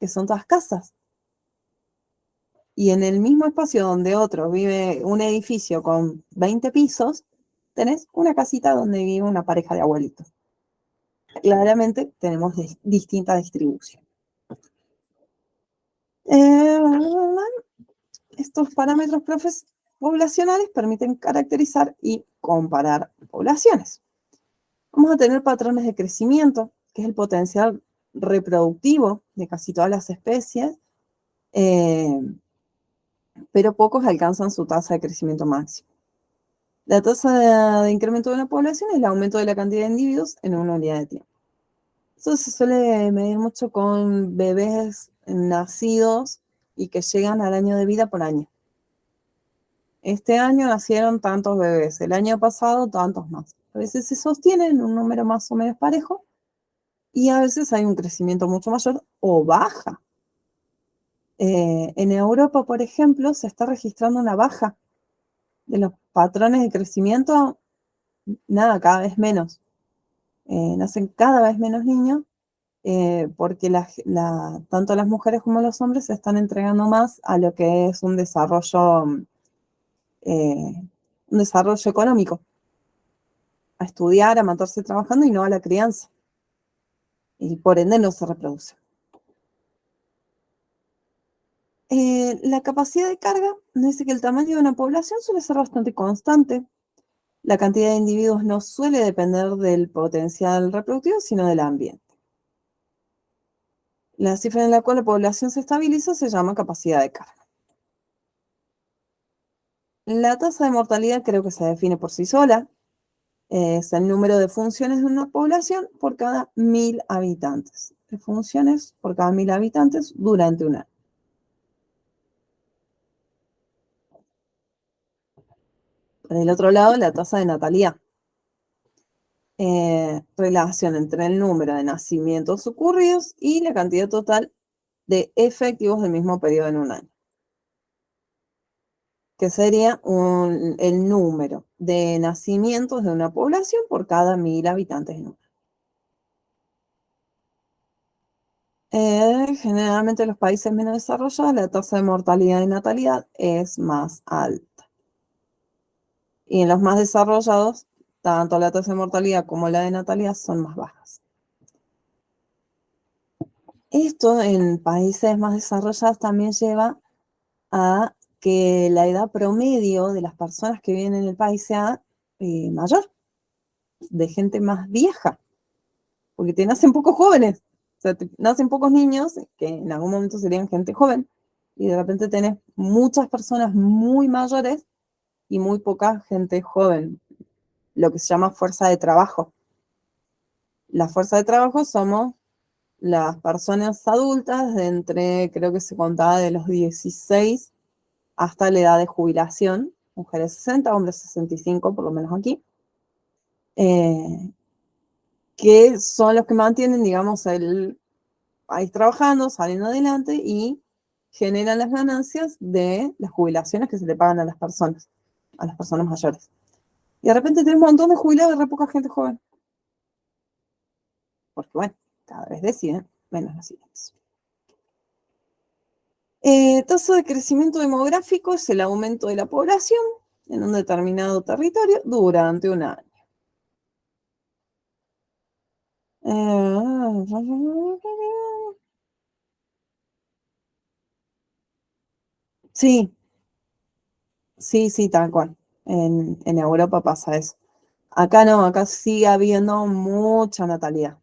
que son todas casas. Y en el mismo espacio donde otro vive un edificio con 20 pisos, tenés una casita donde vive una pareja de abuelitos. Claramente tenemos distinta distribución. Estos parámetros poblacionales permiten caracterizar y comparar poblaciones. Vamos a tener patrones de crecimiento, que es el potencial reproductivo de casi todas las especies, pero pocos alcanzan su tasa de crecimiento máximo. La tasa de incremento de una población es el aumento de la cantidad de individuos en una unidad de tiempo. Eso se suele medir mucho con bebés nacidos y que llegan al año de vida por año. Este año nacieron tantos bebés, el año pasado tantos más. A veces se sostiene en un número más o menos parejo y a veces hay un crecimiento mucho mayor o baja. En Europa, por ejemplo, se está registrando una baja de los patrones de crecimiento, nada, cada vez menos. Nacen cada vez menos niños porque tanto las mujeres como los hombres se están entregando más a lo que es eh, un desarrollo económico, a estudiar, a mantenerse trabajando y no a la crianza. Y por ende no se reproduce. La capacidad de carga nos dice que el tamaño de una población suele ser bastante constante. La cantidad de individuos no suele depender del potencial reproductivo, sino del ambiente. La cifra en la cual la población se estabiliza se llama capacidad de carga. La tasa de mortalidad creo que se define por sí sola. Es el número de funciones de una población por cada 1000 habitantes. De funciones por cada 1000 habitantes durante un año. Por el otro lado, la tasa de natalidad. Relación entre el número de nacimientos ocurridos y la cantidad total de efectivos del mismo periodo en un año, que sería el número de nacimientos de una población por cada 1000 habitantes en un año. Generalmente en los países menos desarrollados la tasa de mortalidad y natalidad es más alta. Y en los más desarrollados, tanto la tasa de mortalidad como la de natalidad son más bajas. Esto en países más desarrollados también lleva a que la edad promedio de las personas que viven en el país sea mayor, de gente más vieja, porque te nacen pocos jóvenes, o sea, te nacen pocos niños que en algún momento serían gente joven, y de repente tenés muchas personas muy mayores y muy poca gente joven, lo que se llama fuerza de trabajo. La fuerza de trabajo somos las personas adultas de entre, creo que se contaba de los 16 hasta la edad de jubilación, mujeres 60, hombres 65, por lo menos aquí, que son los que mantienen, digamos, el país trabajando, saliendo adelante y generan las ganancias de las jubilaciones que se le pagan a las personas mayores. Y de repente tenemos un montón de jubilados y re poca gente joven. Porque bueno, cada vez deciden menos nacimientos. Tasa de crecimiento demográfico es el aumento de la población en un determinado territorio durante un año. Sí, sí, tal cual. En Europa pasa eso. Acá no, acá sigue habiendo mucha natalidad.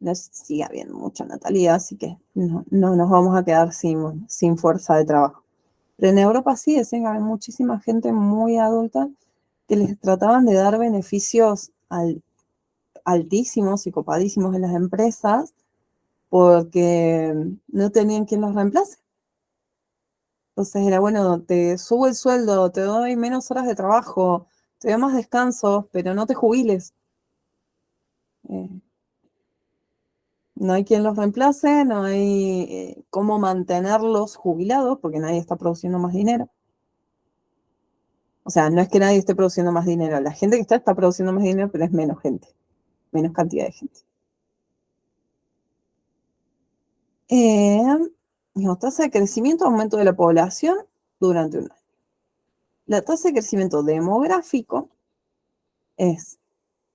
No sigue habiendo mucha natalidad, así que no nos vamos a quedar sin fuerza de trabajo. Pero en Europa sí, decían que hay muchísima gente muy adulta que les trataban de dar beneficios altísimos y copadísimos en las empresas porque no tenían quien los reemplace. Entonces era, bueno, te subo el sueldo, te doy menos horas de trabajo, te doy más descansos, pero no te jubiles. Eh, no hay quien los reemplace, no hay cómo mantenerlos jubilados porque nadie está produciendo más dinero. O sea, no es que nadie esté produciendo más dinero, la gente que está produciendo más dinero, pero es menos gente, menos cantidad de gente. Tasa de crecimiento, aumento de la población durante un año. La tasa de crecimiento demográfico es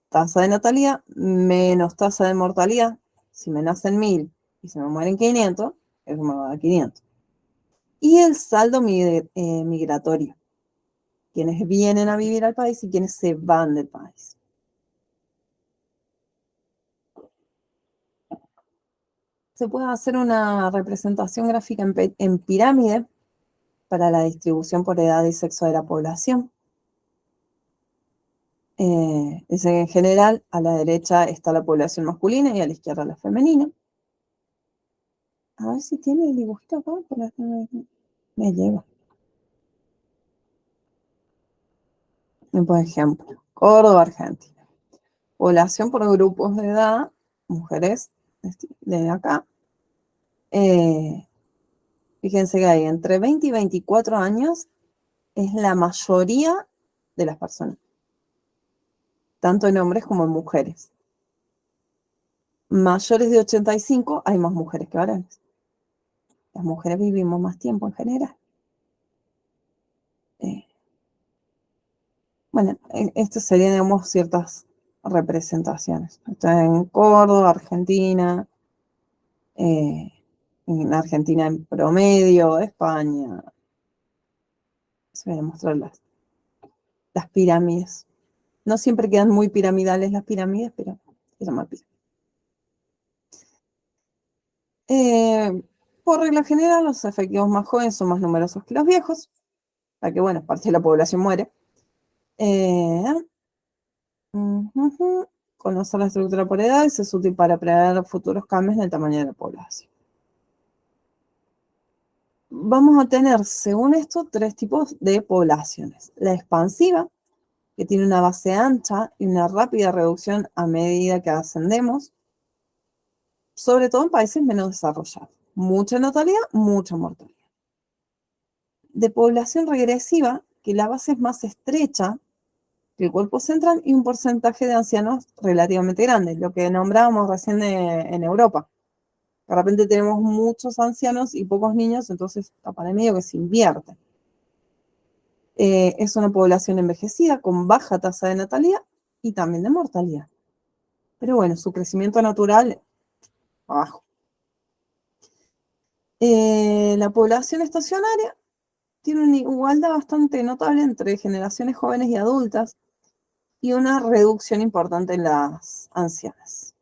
tasa de natalidad menos tasa de mortalidad. Si me nacen 1000 y se me mueren 500, eso me va a dar 500. Y el saldo migratorio. Quienes vienen a vivir al país y quienes se van del país. Se puede hacer una representación gráfica en pirámide para la distribución por edad y sexo de la población. Dice que en general a la derecha está la población masculina y a la izquierda la femenina. A ver si tiene el dibujito acá, me lleva. Por ejemplo, Córdoba, Argentina. Población por grupos de edad, mujeres de acá. Fíjense que hay entre 20 y 24 años es la mayoría de las personas, tanto en hombres como en mujeres. Mayores de 85 hay más mujeres que varones. Las mujeres vivimos más tiempo en general. Bueno, esto serían, digamos, ciertas representaciones. Está en Córdoba, Argentina, en Argentina en promedio, España. Se voy a mostrar las pirámides. No siempre quedan muy piramidales las pirámides, pero se llama pirámide. Por regla general, los efectivos más jóvenes son más numerosos que los viejos, ya que, bueno, parte de la población muere. Conocer la estructura por edades es útil para prever futuros cambios en el tamaño de la población. Vamos a tener, según esto, 3 tipos de poblaciones. La expansiva, que tiene una base ancha y una rápida reducción a medida que ascendemos, sobre todo en países menos desarrollados. Mucha natalidad, mucha mortalidad. De población regresiva, que la base es más estrecha que el cuerpo central y un porcentaje de ancianos relativamente grande, lo que nombrábamos recién en Europa. De repente tenemos muchos ancianos y pocos niños, entonces para el medio que se invierte. Es una población envejecida con baja tasa de natalidad y también de mortalidad. Pero bueno, su crecimiento natural bajo. La población estacionaria tiene una igualdad bastante notable entre generaciones jóvenes y adultas y una reducción importante en las ancianas.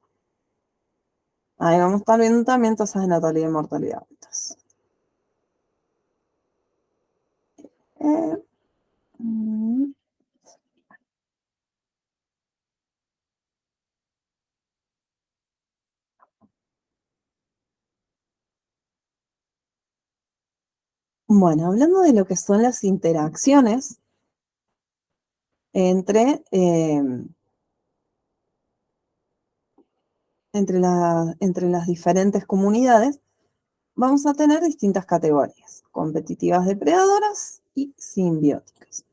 Ahí vamos a estar viendo también tasas de natalidad y mortalidad altas. Bueno, hablando de lo que son las interacciones entre, entre las diferentes comunidades, vamos a tener distintas categorías: competitivas, depredadoras y simbióticas.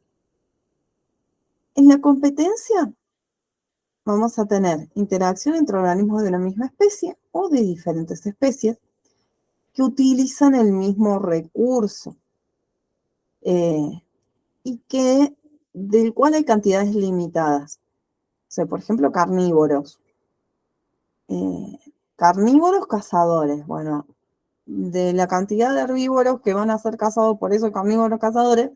En la competencia vamos a tener interacción entre organismos de una misma especie o de diferentes especies que utilizan el mismo recurso y del cual hay cantidades limitadas. O sea, por ejemplo, carnívoros. Carnívoros cazadores. Bueno, de la cantidad de herbívoros que van a ser cazados por esos carnívoros cazadores,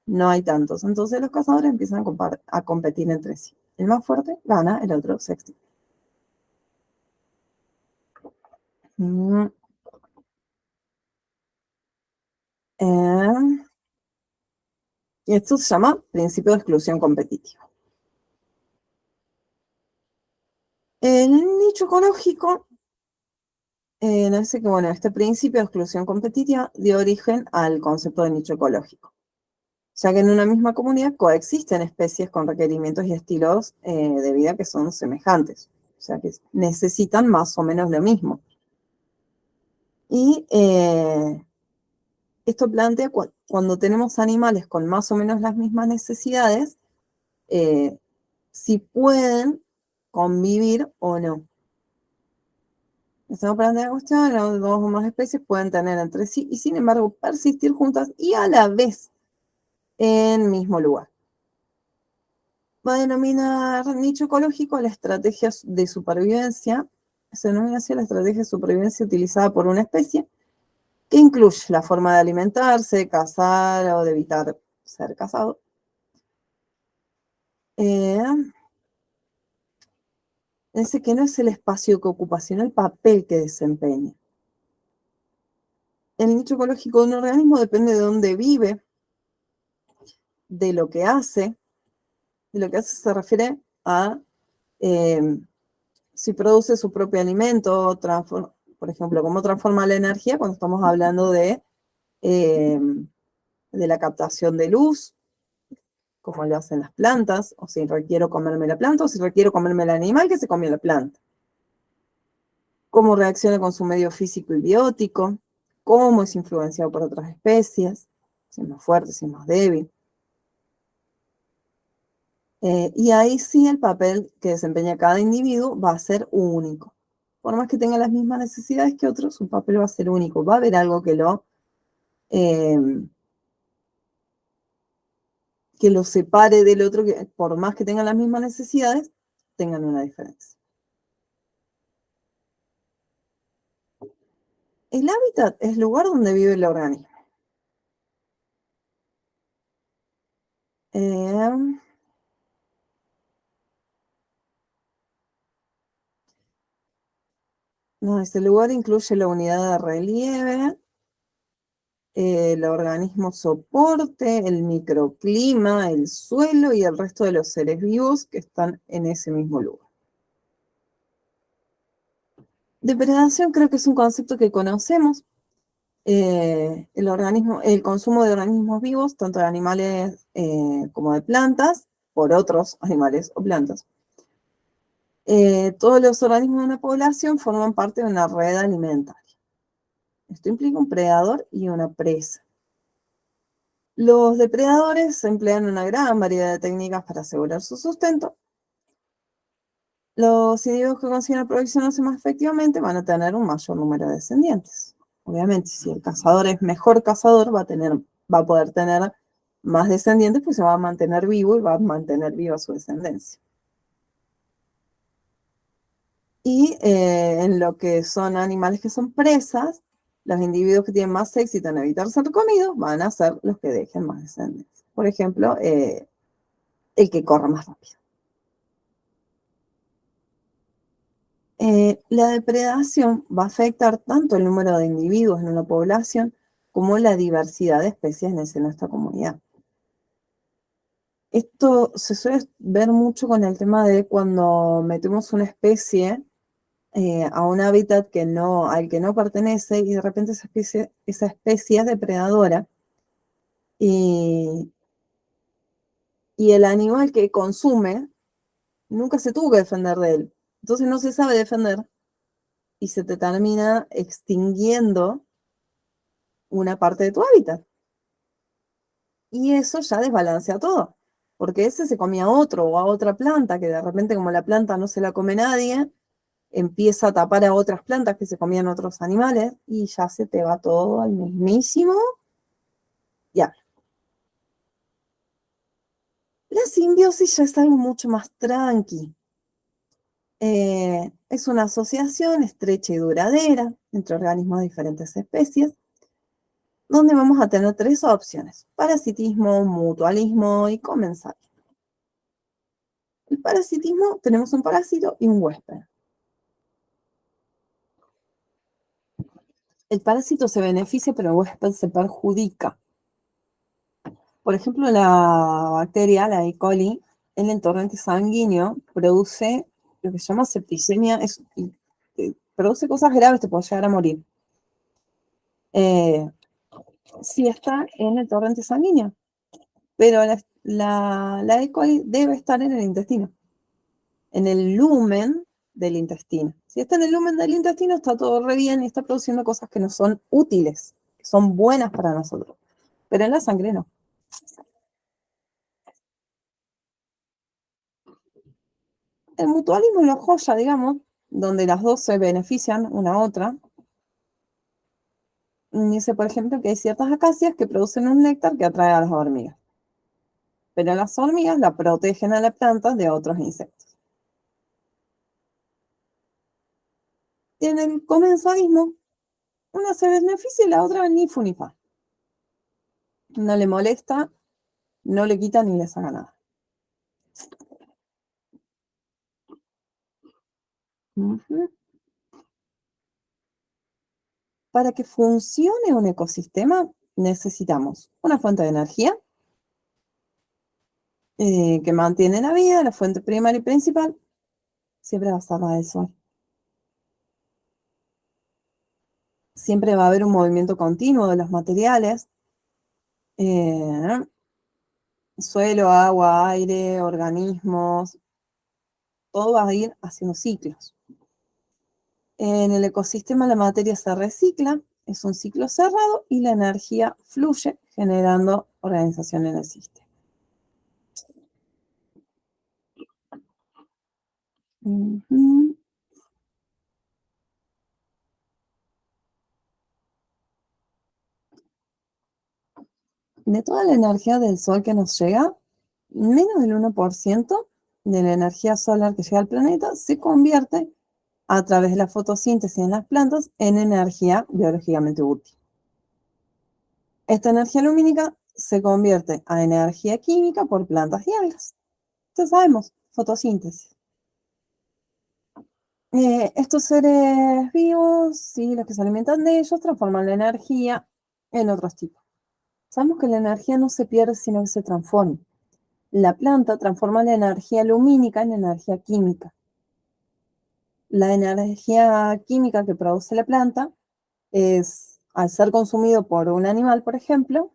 no hay tantos. Entonces los cazadores empiezan a competir entre sí. El más fuerte gana, el otro se extingue. Mm, y esto se llama principio de exclusión competitiva. El nicho ecológico nos dice que, bueno, este principio de exclusión competitiva dio origen al concepto de nicho ecológico, ya que en una misma comunidad coexisten especies con requerimientos y estilos de vida que son semejantes, o sea, que necesitan más o menos lo mismo. Y esto plantea cuando tenemos animales con más o menos las mismas necesidades, si pueden convivir o no. Estamos planteando la cuestión, las dos o más especies pueden tener entre sí y sin embargo persistir juntas y a la vez en mismo lugar. Va a denominar nicho ecológico la estrategia de supervivencia, se denomina así la estrategia de supervivencia utilizada por una especie, que incluye la forma de alimentarse, cazar o de evitar ser cazado. Dice que no es el espacio que ocupa, sino el papel que desempeña. El nicho ecológico de un organismo depende de dónde vive, de lo que hace. De lo que hace se refiere a si produce su propio alimento, por ejemplo, cómo transforma la energía cuando estamos hablando de la captación de luz, como lo hacen las plantas, o si requiero comerme la planta, o si requiero comerme el animal que se comió la planta. Cómo reacciona con su medio físico y biótico, cómo es influenciado por otras especies, si es más fuerte, si es más débil. Y ahí sí el papel que desempeña cada individuo va a ser único. Por más que tenga las mismas necesidades que otros, su papel va a ser único. Va a haber algo eh, que lo separe del otro, que por más que tengan las mismas necesidades, tengan una diferencia. El hábitat es el lugar donde vive el organismo. No, ese lugar incluye la unidad de relieve, el organismo soporte, el microclima, el suelo y el resto de los seres vivos que están en ese mismo lugar. Depredación creo que es un concepto que conocemos. El consumo de organismos vivos, tanto de animales como de plantas, por otros animales o plantas. Todos los organismos de una población forman parte de una red alimentaria. Esto implica un predador y una presa. Los depredadores emplean una gran variedad de técnicas para asegurar su sustento. Los individuos que consiguen aprovisionarse más efectivamente van a tener un mayor número de descendientes. Obviamente, si el cazador es mejor cazador, va a poder tener más descendientes, pues se va a mantener vivo y va a mantener viva su descendencia. Y en lo que son animales que son presas, los individuos que tienen más éxito en evitar ser comidos van a ser los que dejen más descendencia. Por ejemplo, el que corra más rápido. La depredación va a afectar tanto el número de individuos en una población como la diversidad de especies en nuestra comunidad. Esto se suele ver mucho con el tema de cuando metemos una especie a un hábitat al que no pertenece y de repente esa especie es depredadora y, y el animal que consume nunca se tuvo que defender de él. Entonces no se sabe defender y se te termina extinguiendo una parte de tu hábitat. Y eso ya desbalancea todo, porque ese se comía a otro o a otra planta, que de repente como la planta no se la come nadie, empieza a tapar a otras plantas que se comían otros animales y ya se te va todo al mismísimo. Ya. La simbiosis ya es algo mucho más tranqui. Es una asociación estrecha y duradera entre organismos de diferentes especies, donde vamos a tener tres opciones: parasitismo, mutualismo y comensalismo. El parasitismo, tenemos un parásito y un huésped. El parásito se beneficia, pero el huésped se perjudica. Por ejemplo, la bacteria, la E. coli, en el torrente sanguíneo produce lo que se llama septicemia, produce cosas graves, te puede llegar a morir. Si está en el torrente sanguíneo, pero la E. coli debe estar en el intestino, en el lumen del intestino. Si está en el lumen del intestino, está todo re bien y está produciendo cosas que no son útiles, que son buenas para nosotros, pero en la sangre no. El mutualismo es la joya, digamos, donde las dos se benefician una a otra. Dice, por ejemplo, que hay ciertas acacias que producen un néctar que atrae a las hormigas, pero las hormigas la protegen a la planta de otros insectos. Y en el comensalismo, una se beneficia y la otra ni fu ni fa. No le molesta, no le quita ni le saca nada. Ujú. Para que funcione un ecosistema, necesitamos una fuente de energía que mantiene la vida, la fuente primaria y principal, siempre va a ser la del sol. Siempre va a haber un movimiento continuo de los materiales, eh, suelo, agua, aire, organismos, todo va a ir haciendo ciclos. En el ecosistema la materia se recicla, es un ciclo cerrado y la energía fluye generando organización en el sistema. Ujú. De toda la energía del sol que nos llega, menos del 1% de la energía solar que llega al planeta se convierte a través de la fotosíntesis en las plantas en energía biológicamente útil. Esta energía lumínica se convierte a energía química por plantas y algas. Ya sabemos, fotosíntesis. Estos seres vivos y los que se alimentan de ellos transforman la energía en otros tipos. Sabemos que la energía no se pierde, sino que se transforma. La planta transforma la energía lumínica en energía química. La energía química que produce la planta es, al ser consumido por un animal, por ejemplo,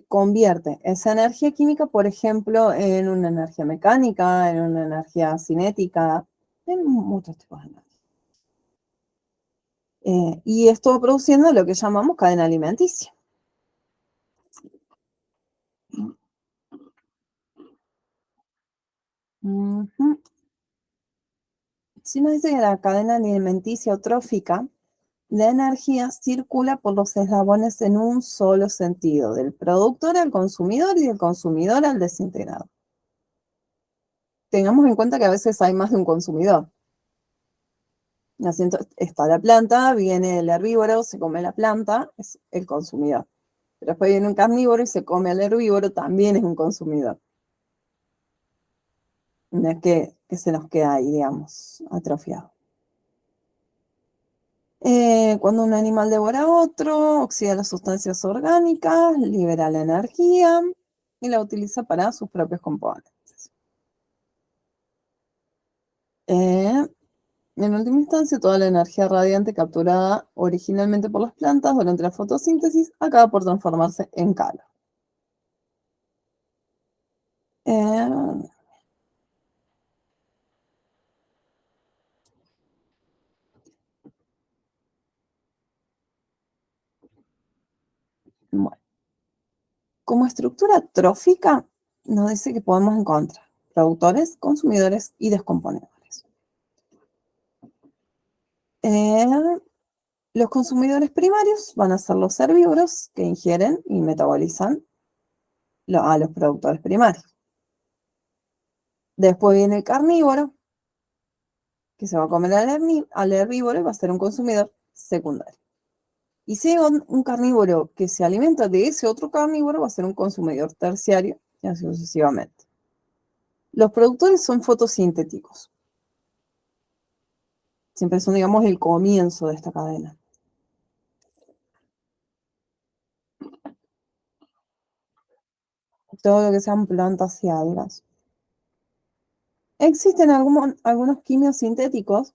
convierte esa energía química, por ejemplo, en una energía mecánica, en una energía cinética, en muchos tipos de energía. Y esto produciendo lo que llamamos cadena alimenticia. Ujú. Si nos dice que la cadena alimenticia o trófica, la energía circula por los eslabones en un solo sentido, del productor al consumidor y del consumidor al desintegrado. Tengamos en cuenta que a veces hay más de un consumidor. Está la planta, viene el herbívoro, se come la planta, es el consumidor. Pero después viene un carnívoro y se come al herbívoro, también es un consumidor. No es que se nos queda ahí, digamos, atrofiado. Cuando un animal devora a otro, oxida las sustancias orgánicas, libera la energía y la utiliza para sus propios componentes. Eh, en última instancia, toda la energía radiante capturada originalmente por las plantas durante la fotosíntesis acaba por transformarse en calor. Eh, bueno, como estructura trófica, nos dice que podemos encontrar productores, consumidores y descomponedores. Eh, los consumidores primarios van a ser los herbívoros que ingieren y metabolizan a los productores primarios. Después viene el carnívoro, que se va a comer al herbívoro y va a ser un consumidor secundario. Y si hay un carnívoro que se alimenta de ese otro carnívoro, va a ser un consumidor terciario y así sucesivamente. Los productores son fotosintéticos. Siempre son, digamos, el comienzo de esta cadena. Todo lo que sean plantas y algas. Existen algunos quimios sintéticos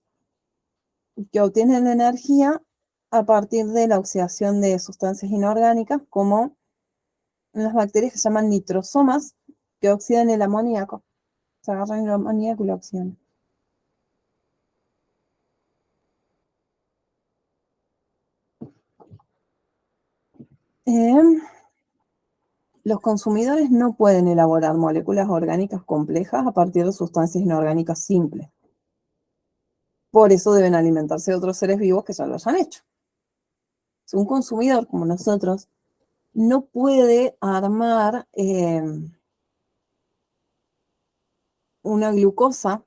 que obtienen energía a partir de la oxidación de sustancias inorgánicas, como las bacterias que se llaman nitrosomas, que oxidan el amoníaco. Se agarran el amoníaco y lo oxidan. Eh, los consumidores no pueden elaborar moléculas orgánicas complejas a partir de sustancias inorgánicas simples. Por eso deben alimentarse de otros seres vivos que ya lo hayan hecho. Un consumidor, como nosotros, no puede armar una glucosa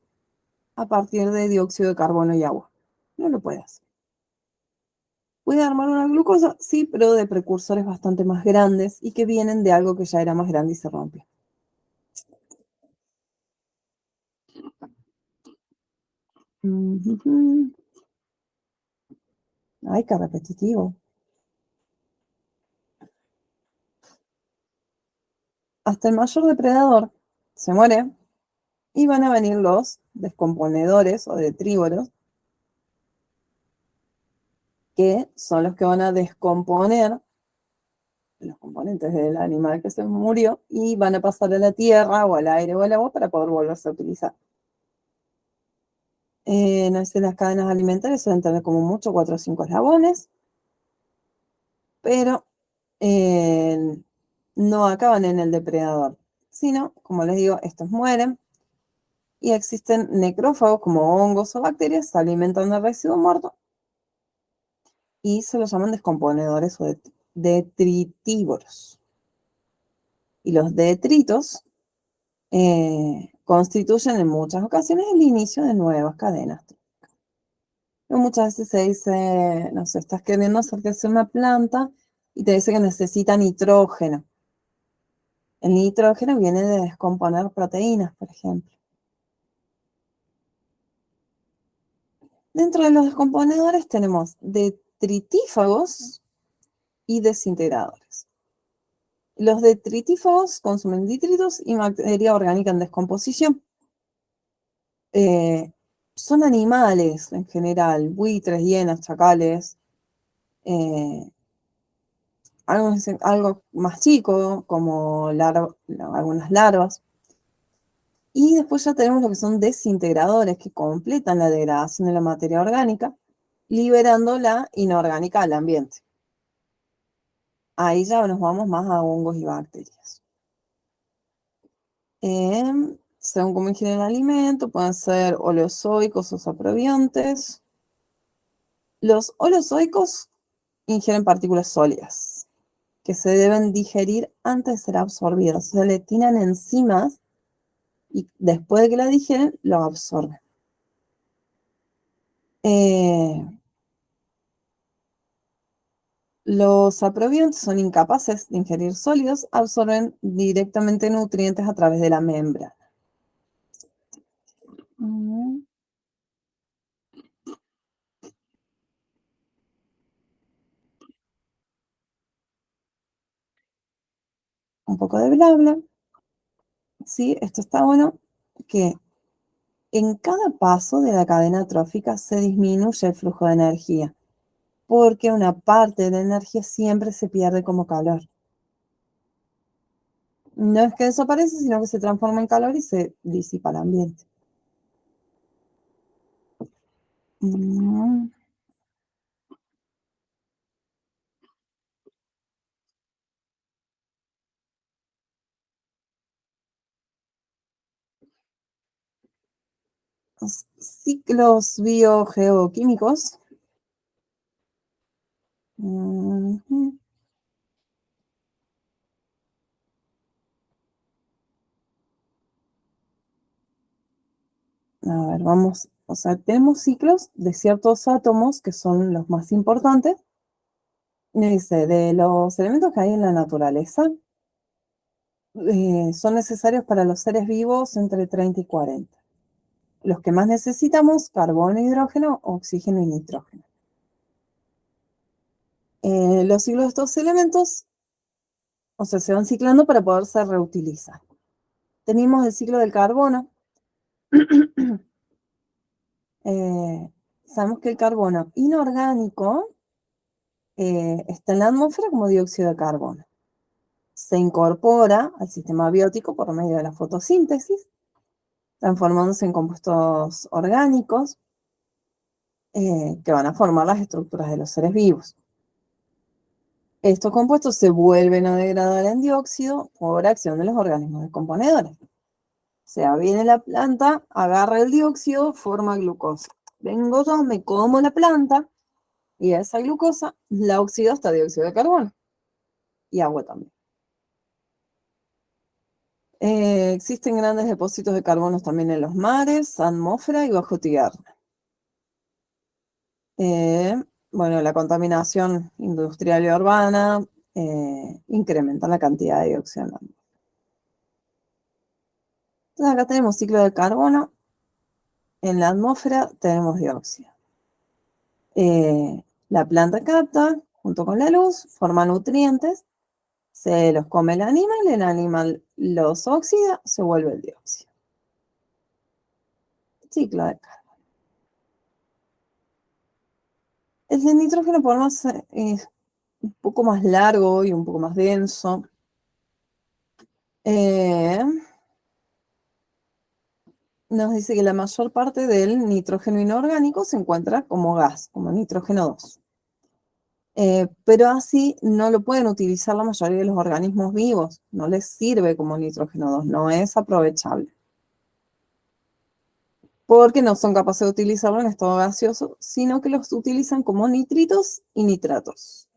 a partir de dióxido de carbono y agua. No lo puede hacer. Puede armar una glucosa, sí, pero de precursores bastante más grandes y que vienen de algo que ya era más grande y se rompió. Ujujú. Ay, qué repetitivo. Hasta el mayor depredador se muere y van a venir los descomponedores o detrívoros, que son los que van a descomponer los componentes del animal que se murió y van a pasar a la tierra o al aire o al agua para poder volverse a utilizar. No sé, las cadenas alimentarias suelen tener como mucho 4 o 5 eslabones, pero eh, no acaban en el depredador, sino, como les digo, estos mueren y existen necrófagos como hongos o bacterias, se alimentan del residuo muerto y se los llaman descomponedores o detritívoros. Y los detritos constituyen en muchas ocasiones el inicio de nuevas cadenas. Pero muchas veces se dice, no sé, estás queriendo acercarse a una planta y te dice que necesita nitrógeno. El nitrógeno viene de descomponer proteínas, por ejemplo. Dentro de los descomponedores tenemos detritífagos y desintegradores. Los detritífagos consumen detritos y materia orgánica en descomposición. Eh, son animales en general, buitres, hienas, chacales, eh, algo más chico, como algunas larvas. Y después ya tenemos lo que son desintegradores, que completan la degradación de la materia orgánica, liberando la inorgánica al ambiente. Ahí ya nos vamos más a hongos y bacterias. Según cómo ingieren el alimento, pueden ser holozoicos o saprobiontes. Los holozoicos ingieren partículas sólidas que se deben digerir antes de ser absorbidas. O sea, le tiran enzimas y después de que la digieren, lo absorben. Eh, los saprobiontes son incapaces de ingerir sólidos, absorben directamente nutrientes a través de la membrana. Mm, un poco de bla bla. Sí, esto está bueno, que en cada paso de la cadena trófica se disminuye el flujo de energía, porque una parte de la energía siempre se pierde como calor. No es que desaparece, sino que se transforma en calor y se disipa al ambiente. Mm, ciclos biogeoquímicos. Ujú. A ver, vamos, o sea, tenemos ciclos de ciertos átomos que son los más importantes. Me dice, de los elementos que hay en la naturaleza, son necesarios para los seres vivos entre 30 y 40. Los que más necesitamos, carbono, hidrógeno, oxígeno y nitrógeno. Los ciclos de estos elementos, o sea, se van ciclando para poderse reutilizar. Tenemos el ciclo del carbono. Sabemos que el carbono inorgánico está en la atmósfera como dióxido de carbono. Se incorpora al sistema biótico por medio de la fotosíntesis, transformándose en compuestos orgánicos que van a formar las estructuras de los seres vivos. Estos compuestos se vuelven a degradar en dióxido por acción de los organismos descomponedores. O sea, viene la planta, agarra el dióxido, forma glucosa. Vengo yo, me como la planta y esa glucosa la oxido hasta dióxido de carbono y agua también. Existen grandes depósitos de carbono también en los mares, atmósfera y bajo tierra. Eh, bueno, la contaminación industrial y urbana incrementa la cantidad de dióxido en la atmósfera. Entonces acá tenemos ciclo de carbono, en la atmósfera tenemos dióxido. La planta capta, junto con la luz, forma nutrientes, se los come el animal los oxida, se vuelve el dióxido. Ciclo de carbono. El de nitrógeno por más es un poco más largo y un poco más denso. Eh, nos dice que la mayor parte del nitrógeno inorgánico se encuentra como gas, como nitrógeno 2. Pero así no lo pueden utilizar la mayoría de los organismos vivos, no les sirve como nitrógeno 2, no es aprovechable. Porque no son capaces de utilizarlo en estado gaseoso, sino que los utilizan como nitritos y nitratos.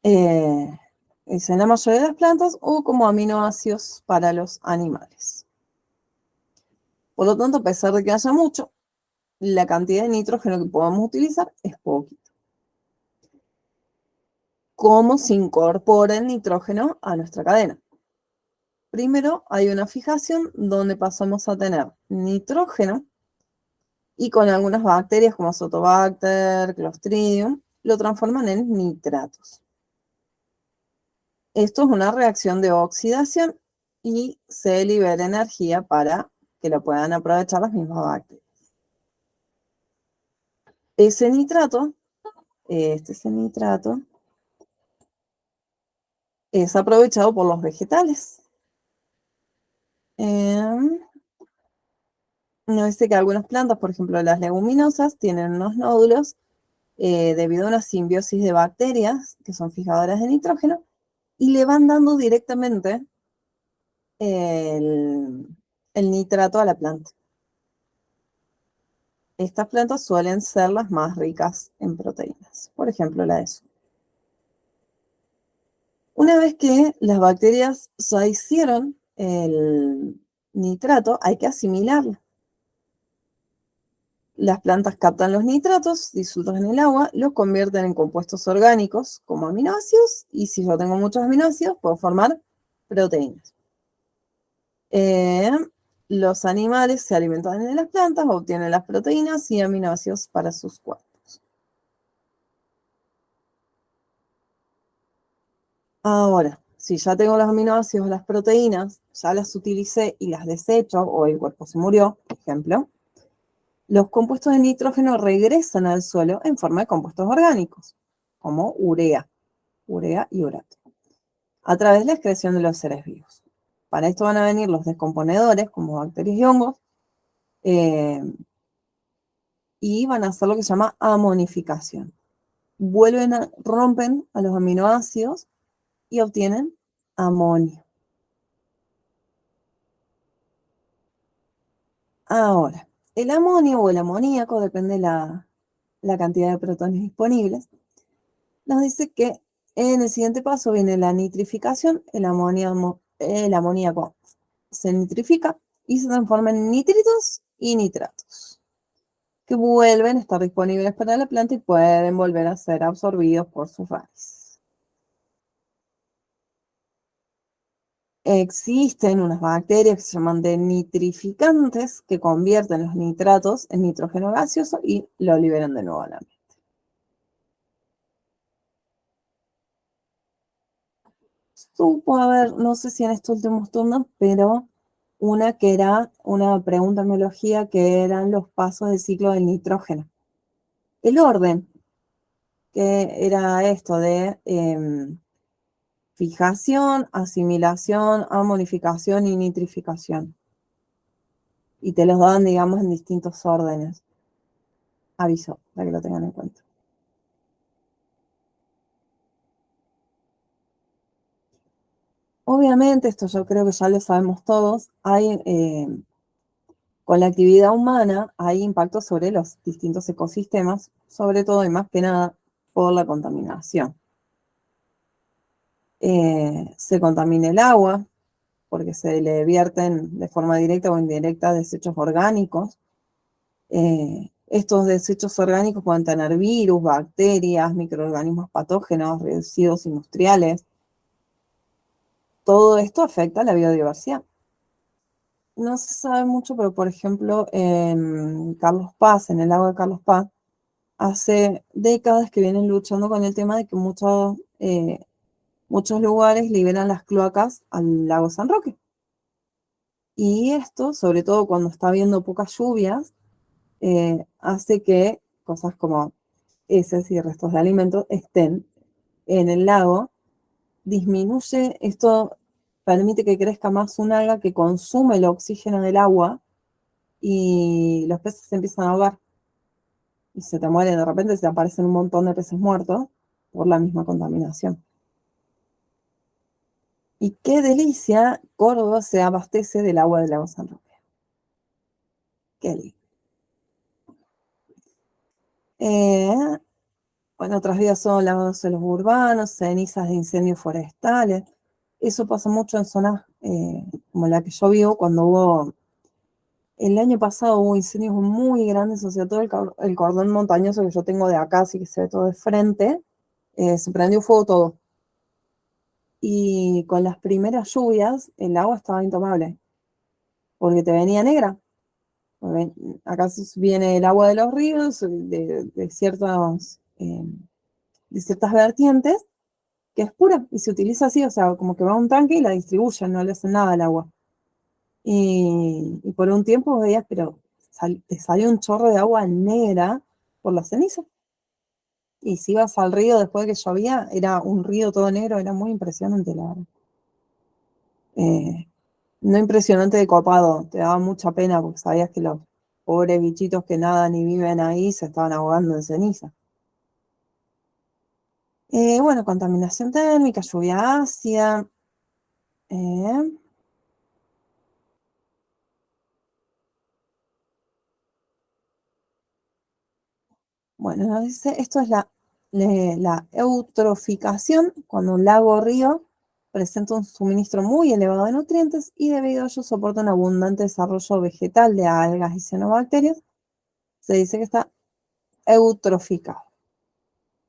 Es en la mayoría de las plantas o como aminoácidos para los animales. Por lo tanto, a pesar de que haya mucho, la cantidad de nitrógeno que podemos utilizar es poquito. ¿Cómo se incorpora el nitrógeno a nuestra cadena? Primero hay una fijación donde pasamos a tener nitrógeno y con algunas bacterias como Azotobacter, Clostridium, lo transforman en nitratos. Esto es una reacción de oxidación y se libera energía para que lo puedan aprovechar las mismas bacterias. Ese nitrato, ese nitrato, es aprovechado por los vegetales. Nos dice que algunas plantas, por ejemplo las leguminosas, tienen unos nódulos debido a una simbiosis de bacterias que son fijadoras de nitrógeno y le van dando directamente el, el nitrato a la planta. Estas plantas suelen ser las más ricas en proteínas, por ejemplo la de soja. Una vez que las bacterias ya hicieron el nitrato, hay que asimilarlo. Las plantas captan los nitratos disueltos en el agua, los convierten en compuestos orgánicos como aminoácidos, y si yo tengo muchos aminoácidos, puedo formar proteínas. Los animales se alimentan de las plantas, obtienen las proteínas y aminoácidos para sus cuerpos. Ahora, si ya tengo los aminoácidos, las proteínas, ya las utilicé y las desecho, o el cuerpo se murió, por ejemplo, los compuestos de nitrógeno regresan al suelo en forma de compuestos orgánicos, como urea y urato, a través de la excreción de los seres vivos. Para esto van a venir los descomponedores, como bacterias y hongos, eh, y van a hacer lo que se llama amonificación. Rompen a los aminoácidos y obtienen amonio. Ahora, el amonio o el amoníaco, depende de la cantidad de protones disponibles, nos dice que en el siguiente paso viene la nitrificación. El amoníaco se nitrifica y se transforma en nitritos y nitratos, que vuelven a estar disponibles para la planta y pueden volver a ser absorbidos por sus raíces. Existen unas bacterias que se llaman denitrificantes que convierten los nitratos en nitrógeno gaseoso y lo liberan de nuevo al ambiente. Supo haber, no sé si en estos últimos turnos, pero una que era una pregunta en biología que eran los pasos del ciclo del nitrógeno. El orden, que era esto de fijación, asimilación, amonificación y nitrificación. Y te los daban, digamos, en distintos órdenes. Aviso, para que lo tengan en cuenta. Obviamente, esto yo creo que ya lo sabemos todos, con la actividad humana hay impactos sobre los distintos ecosistemas, sobre todo y más que nada por la contaminación. Se contamina el agua porque se le vierten de forma directa o indirecta desechos orgánicos. Estos desechos orgánicos pueden tener virus, bacterias, microorganismos patógenos, residuos industriales. Todo esto afecta a la biodiversidad. No se sabe mucho, pero por ejemplo, en Carlos Paz, en el lago de Carlos Paz, hace décadas que vienen luchando con el tema de que muchos lugares liberan las cloacas al lago San Roque. Y esto, sobre todo cuando está habiendo pocas lluvias, hace que cosas como heces y restos de alimentos estén en el lago. Disminuye, esto permite que crezca más un alga que consume el oxígeno del agua y los peces se empiezan a ahogar y se te mueren, de repente se aparecen un montón de peces muertos por la misma contaminación. Y qué delicia, Córdoba se abastece del agua del lago San Roque. Qué lindo. Bueno, otras vías son lavados de los urbanos, cenizas de incendios forestales. Eso pasa mucho en zonas como la que yo vivo, el año pasado hubo incendios muy grandes, o sea, todo el cordón montañoso que yo tengo de acá, así que se ve todo de frente, se prendió fuego todo. Y con las primeras lluvias, el agua estaba intomable, porque te venía negra. Acá viene el agua de los ríos, de ciertas vertientes, que es pura y se utiliza así, o sea, como que va a un tanque y la distribuyen, no le hacen nada al agua. Y por un tiempo veías, pero te salió un chorro de agua negra por la ceniza. Y si ibas al río después de que llovía, era un río todo negro, era muy impresionante, la verdad. No impresionante de copado, te daba mucha pena porque sabías que los pobres bichitos que nadan y viven ahí se estaban ahogando en ceniza. Bueno, contaminación térmica, lluvia ácida. eh, bueno, nos dice, esto es la eutroficación, cuando un lago o río presenta un suministro muy elevado de nutrientes y debido a ello soporta un abundante desarrollo vegetal de algas y cianobacterias, se dice que está eutroficado.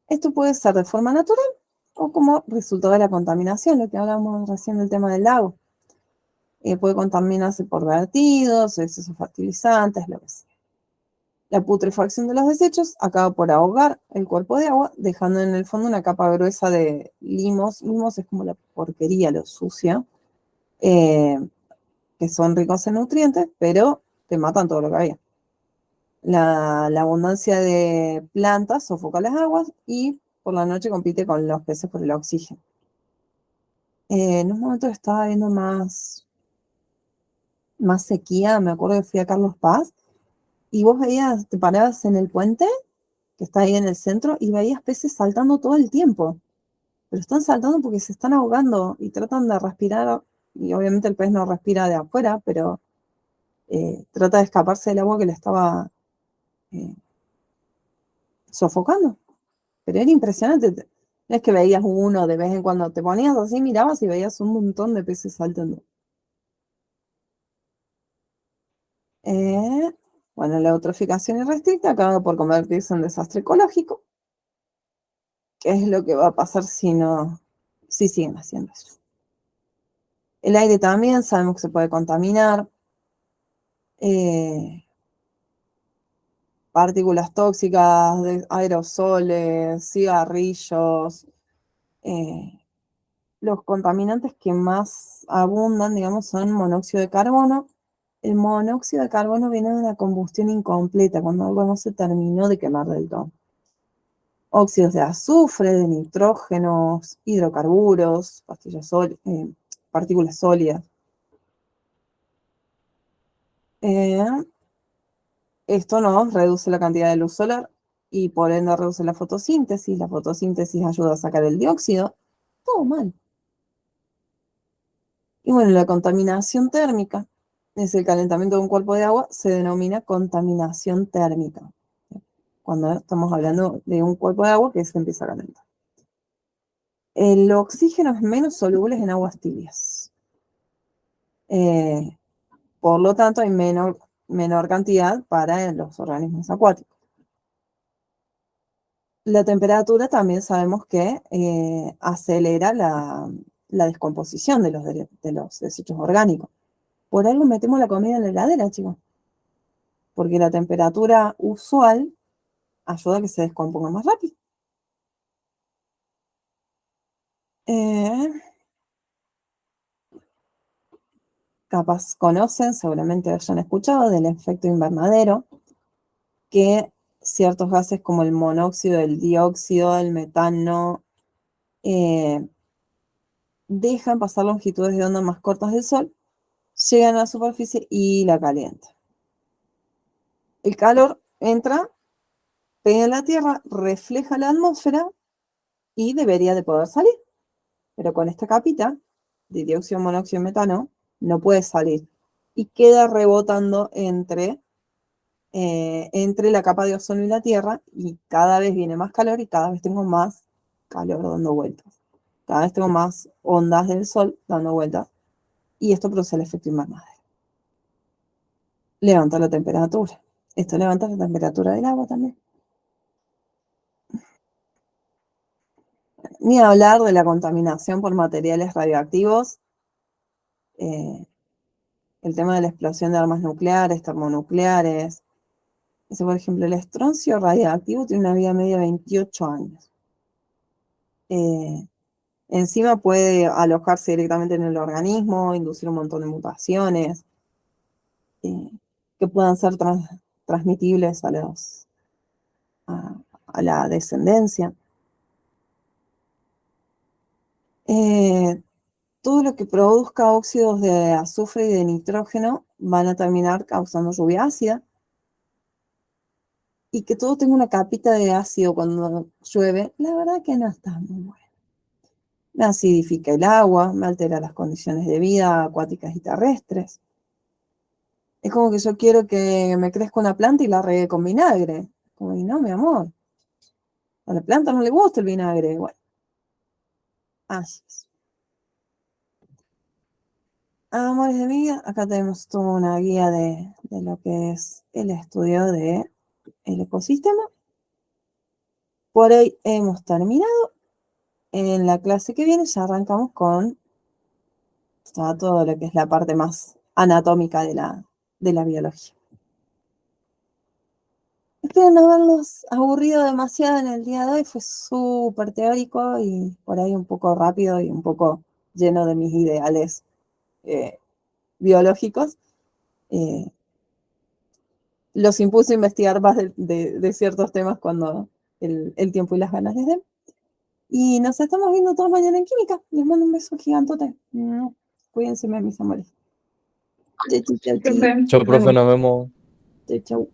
Esto puede ser de forma natural o como resultado de la contaminación, lo que hablamos recién del tema del lago. Puede contaminarse por vertidos, excesos fertilizantes, lo que sea. La putrefacción de los desechos acaba por ahogar el cuerpo de agua, dejando en el fondo una capa gruesa de limos. Limos es como la porquería, lo sucio, eh, que son ricos en nutrientes, pero te matan todo lo que había. La abundancia de plantas sofoca las aguas y por la noche compite con los peces por el oxígeno. En un momento estaba viendo más sequía, me acuerdo que fui a Carlos Paz, y vos veías, te parabas en el puente, que está ahí en el centro, y veías peces saltando todo el tiempo. Pero están saltando porque se están ahogando y tratan de respirar, y obviamente el pez no respira de afuera, pero trata de escaparse del agua que le estaba sofocando. Pero era impresionante. No es que veías uno de vez en cuando, te ponías así, mirabas y veías un montón de peces saltando. Bueno, la eutroficación irrestricta acaba por convertirse en desastre ecológico. ¿Qué es lo que va a pasar si siguen haciendo eso? El aire también sabemos que se puede contaminar. Partículas tóxicas, aerosoles, cigarrillos. Los contaminantes que más abundan, digamos, son monóxido de carbono. El monóxido de carbono viene de una combustión incompleta, cuando algo no se terminó de quemar del todo. Óxidos de azufre, de nitrógenos, hidrocarburos, partículas sólidas. Esto nos reduce la cantidad de luz solar y por ende reduce la fotosíntesis. La fotosíntesis ayuda a sacar el dióxido. Todo mal. Y bueno, la contaminación térmica es el calentamiento de un cuerpo de agua, se denomina contaminación térmica. Cuando estamos hablando de un cuerpo de agua que se empieza a calentar. El oxígeno es menos soluble en aguas tibias. Por lo tanto, hay menor cantidad para los organismos acuáticos. La temperatura también sabemos que acelera la descomposición de los desechos orgánicos. Por algo metemos la comida en la heladera, chicos. Porque la temperatura usual ayuda a que se descomponga más rápido. Capaz conocen, seguramente hayan escuchado del efecto invernadero, que ciertos gases como el monóxido, el dióxido, el metano, dejan pasar longitudes de onda más cortas del Sol, llegan a la superficie y la calientan. El calor entra, pega en la Tierra, refleja la atmósfera y debería de poder salir. Pero con esta capita de dióxido, monóxido y metano no puede salir y queda rebotando entre la capa de ozono y la Tierra, y cada vez viene más calor y cada vez tengo más calor dando vueltas. Cada vez tengo más ondas del Sol dando vueltas y esto produce el efecto invernadero. Levanta la temperatura. Esto levanta la temperatura del agua también. Ni hablar de la contaminación por materiales radioactivos. El tema de la explosión de armas nucleares, termonucleares. Por ejemplo, el estroncio radioactivo tiene una vida media de 28 años. Encima puede alojarse directamente en el organismo, inducir un montón de mutaciones que puedan ser transmitibles a la descendencia. Todo lo que produzca óxidos de azufre y de nitrógeno van a terminar causando lluvia ácida. Y que todo tenga una capita de ácido cuando llueve, la verdad que no está muy bueno. Me acidifica el agua, me altera las condiciones de vida acuáticas y terrestres. Es como que yo quiero que me crezca una planta y la regue con vinagre. Como que no, mi amor. A la planta no le gusta el vinagre. Bueno, así es. Amores de mi vida, acá tenemos toda una guía de lo que es el estudio del ecosistema. Por hoy hemos terminado. En la clase que viene ya arrancamos con todo lo que es la parte más anatómica de la biología. Espero no haberlos aburrido demasiado en el día de hoy. Fue súper teórico y por ahí un poco rápido y un poco lleno de mis ideales biológicos. Los impulso a investigar más de ciertos temas cuando el tiempo y las ganas les den. Y nos estamos viendo todos mañana en química. Les mando un beso gigantote. Cuídense, mis amores. Chau, chau, chau, Profe. chau. Chao, profe, nos vemos. Chau, chau.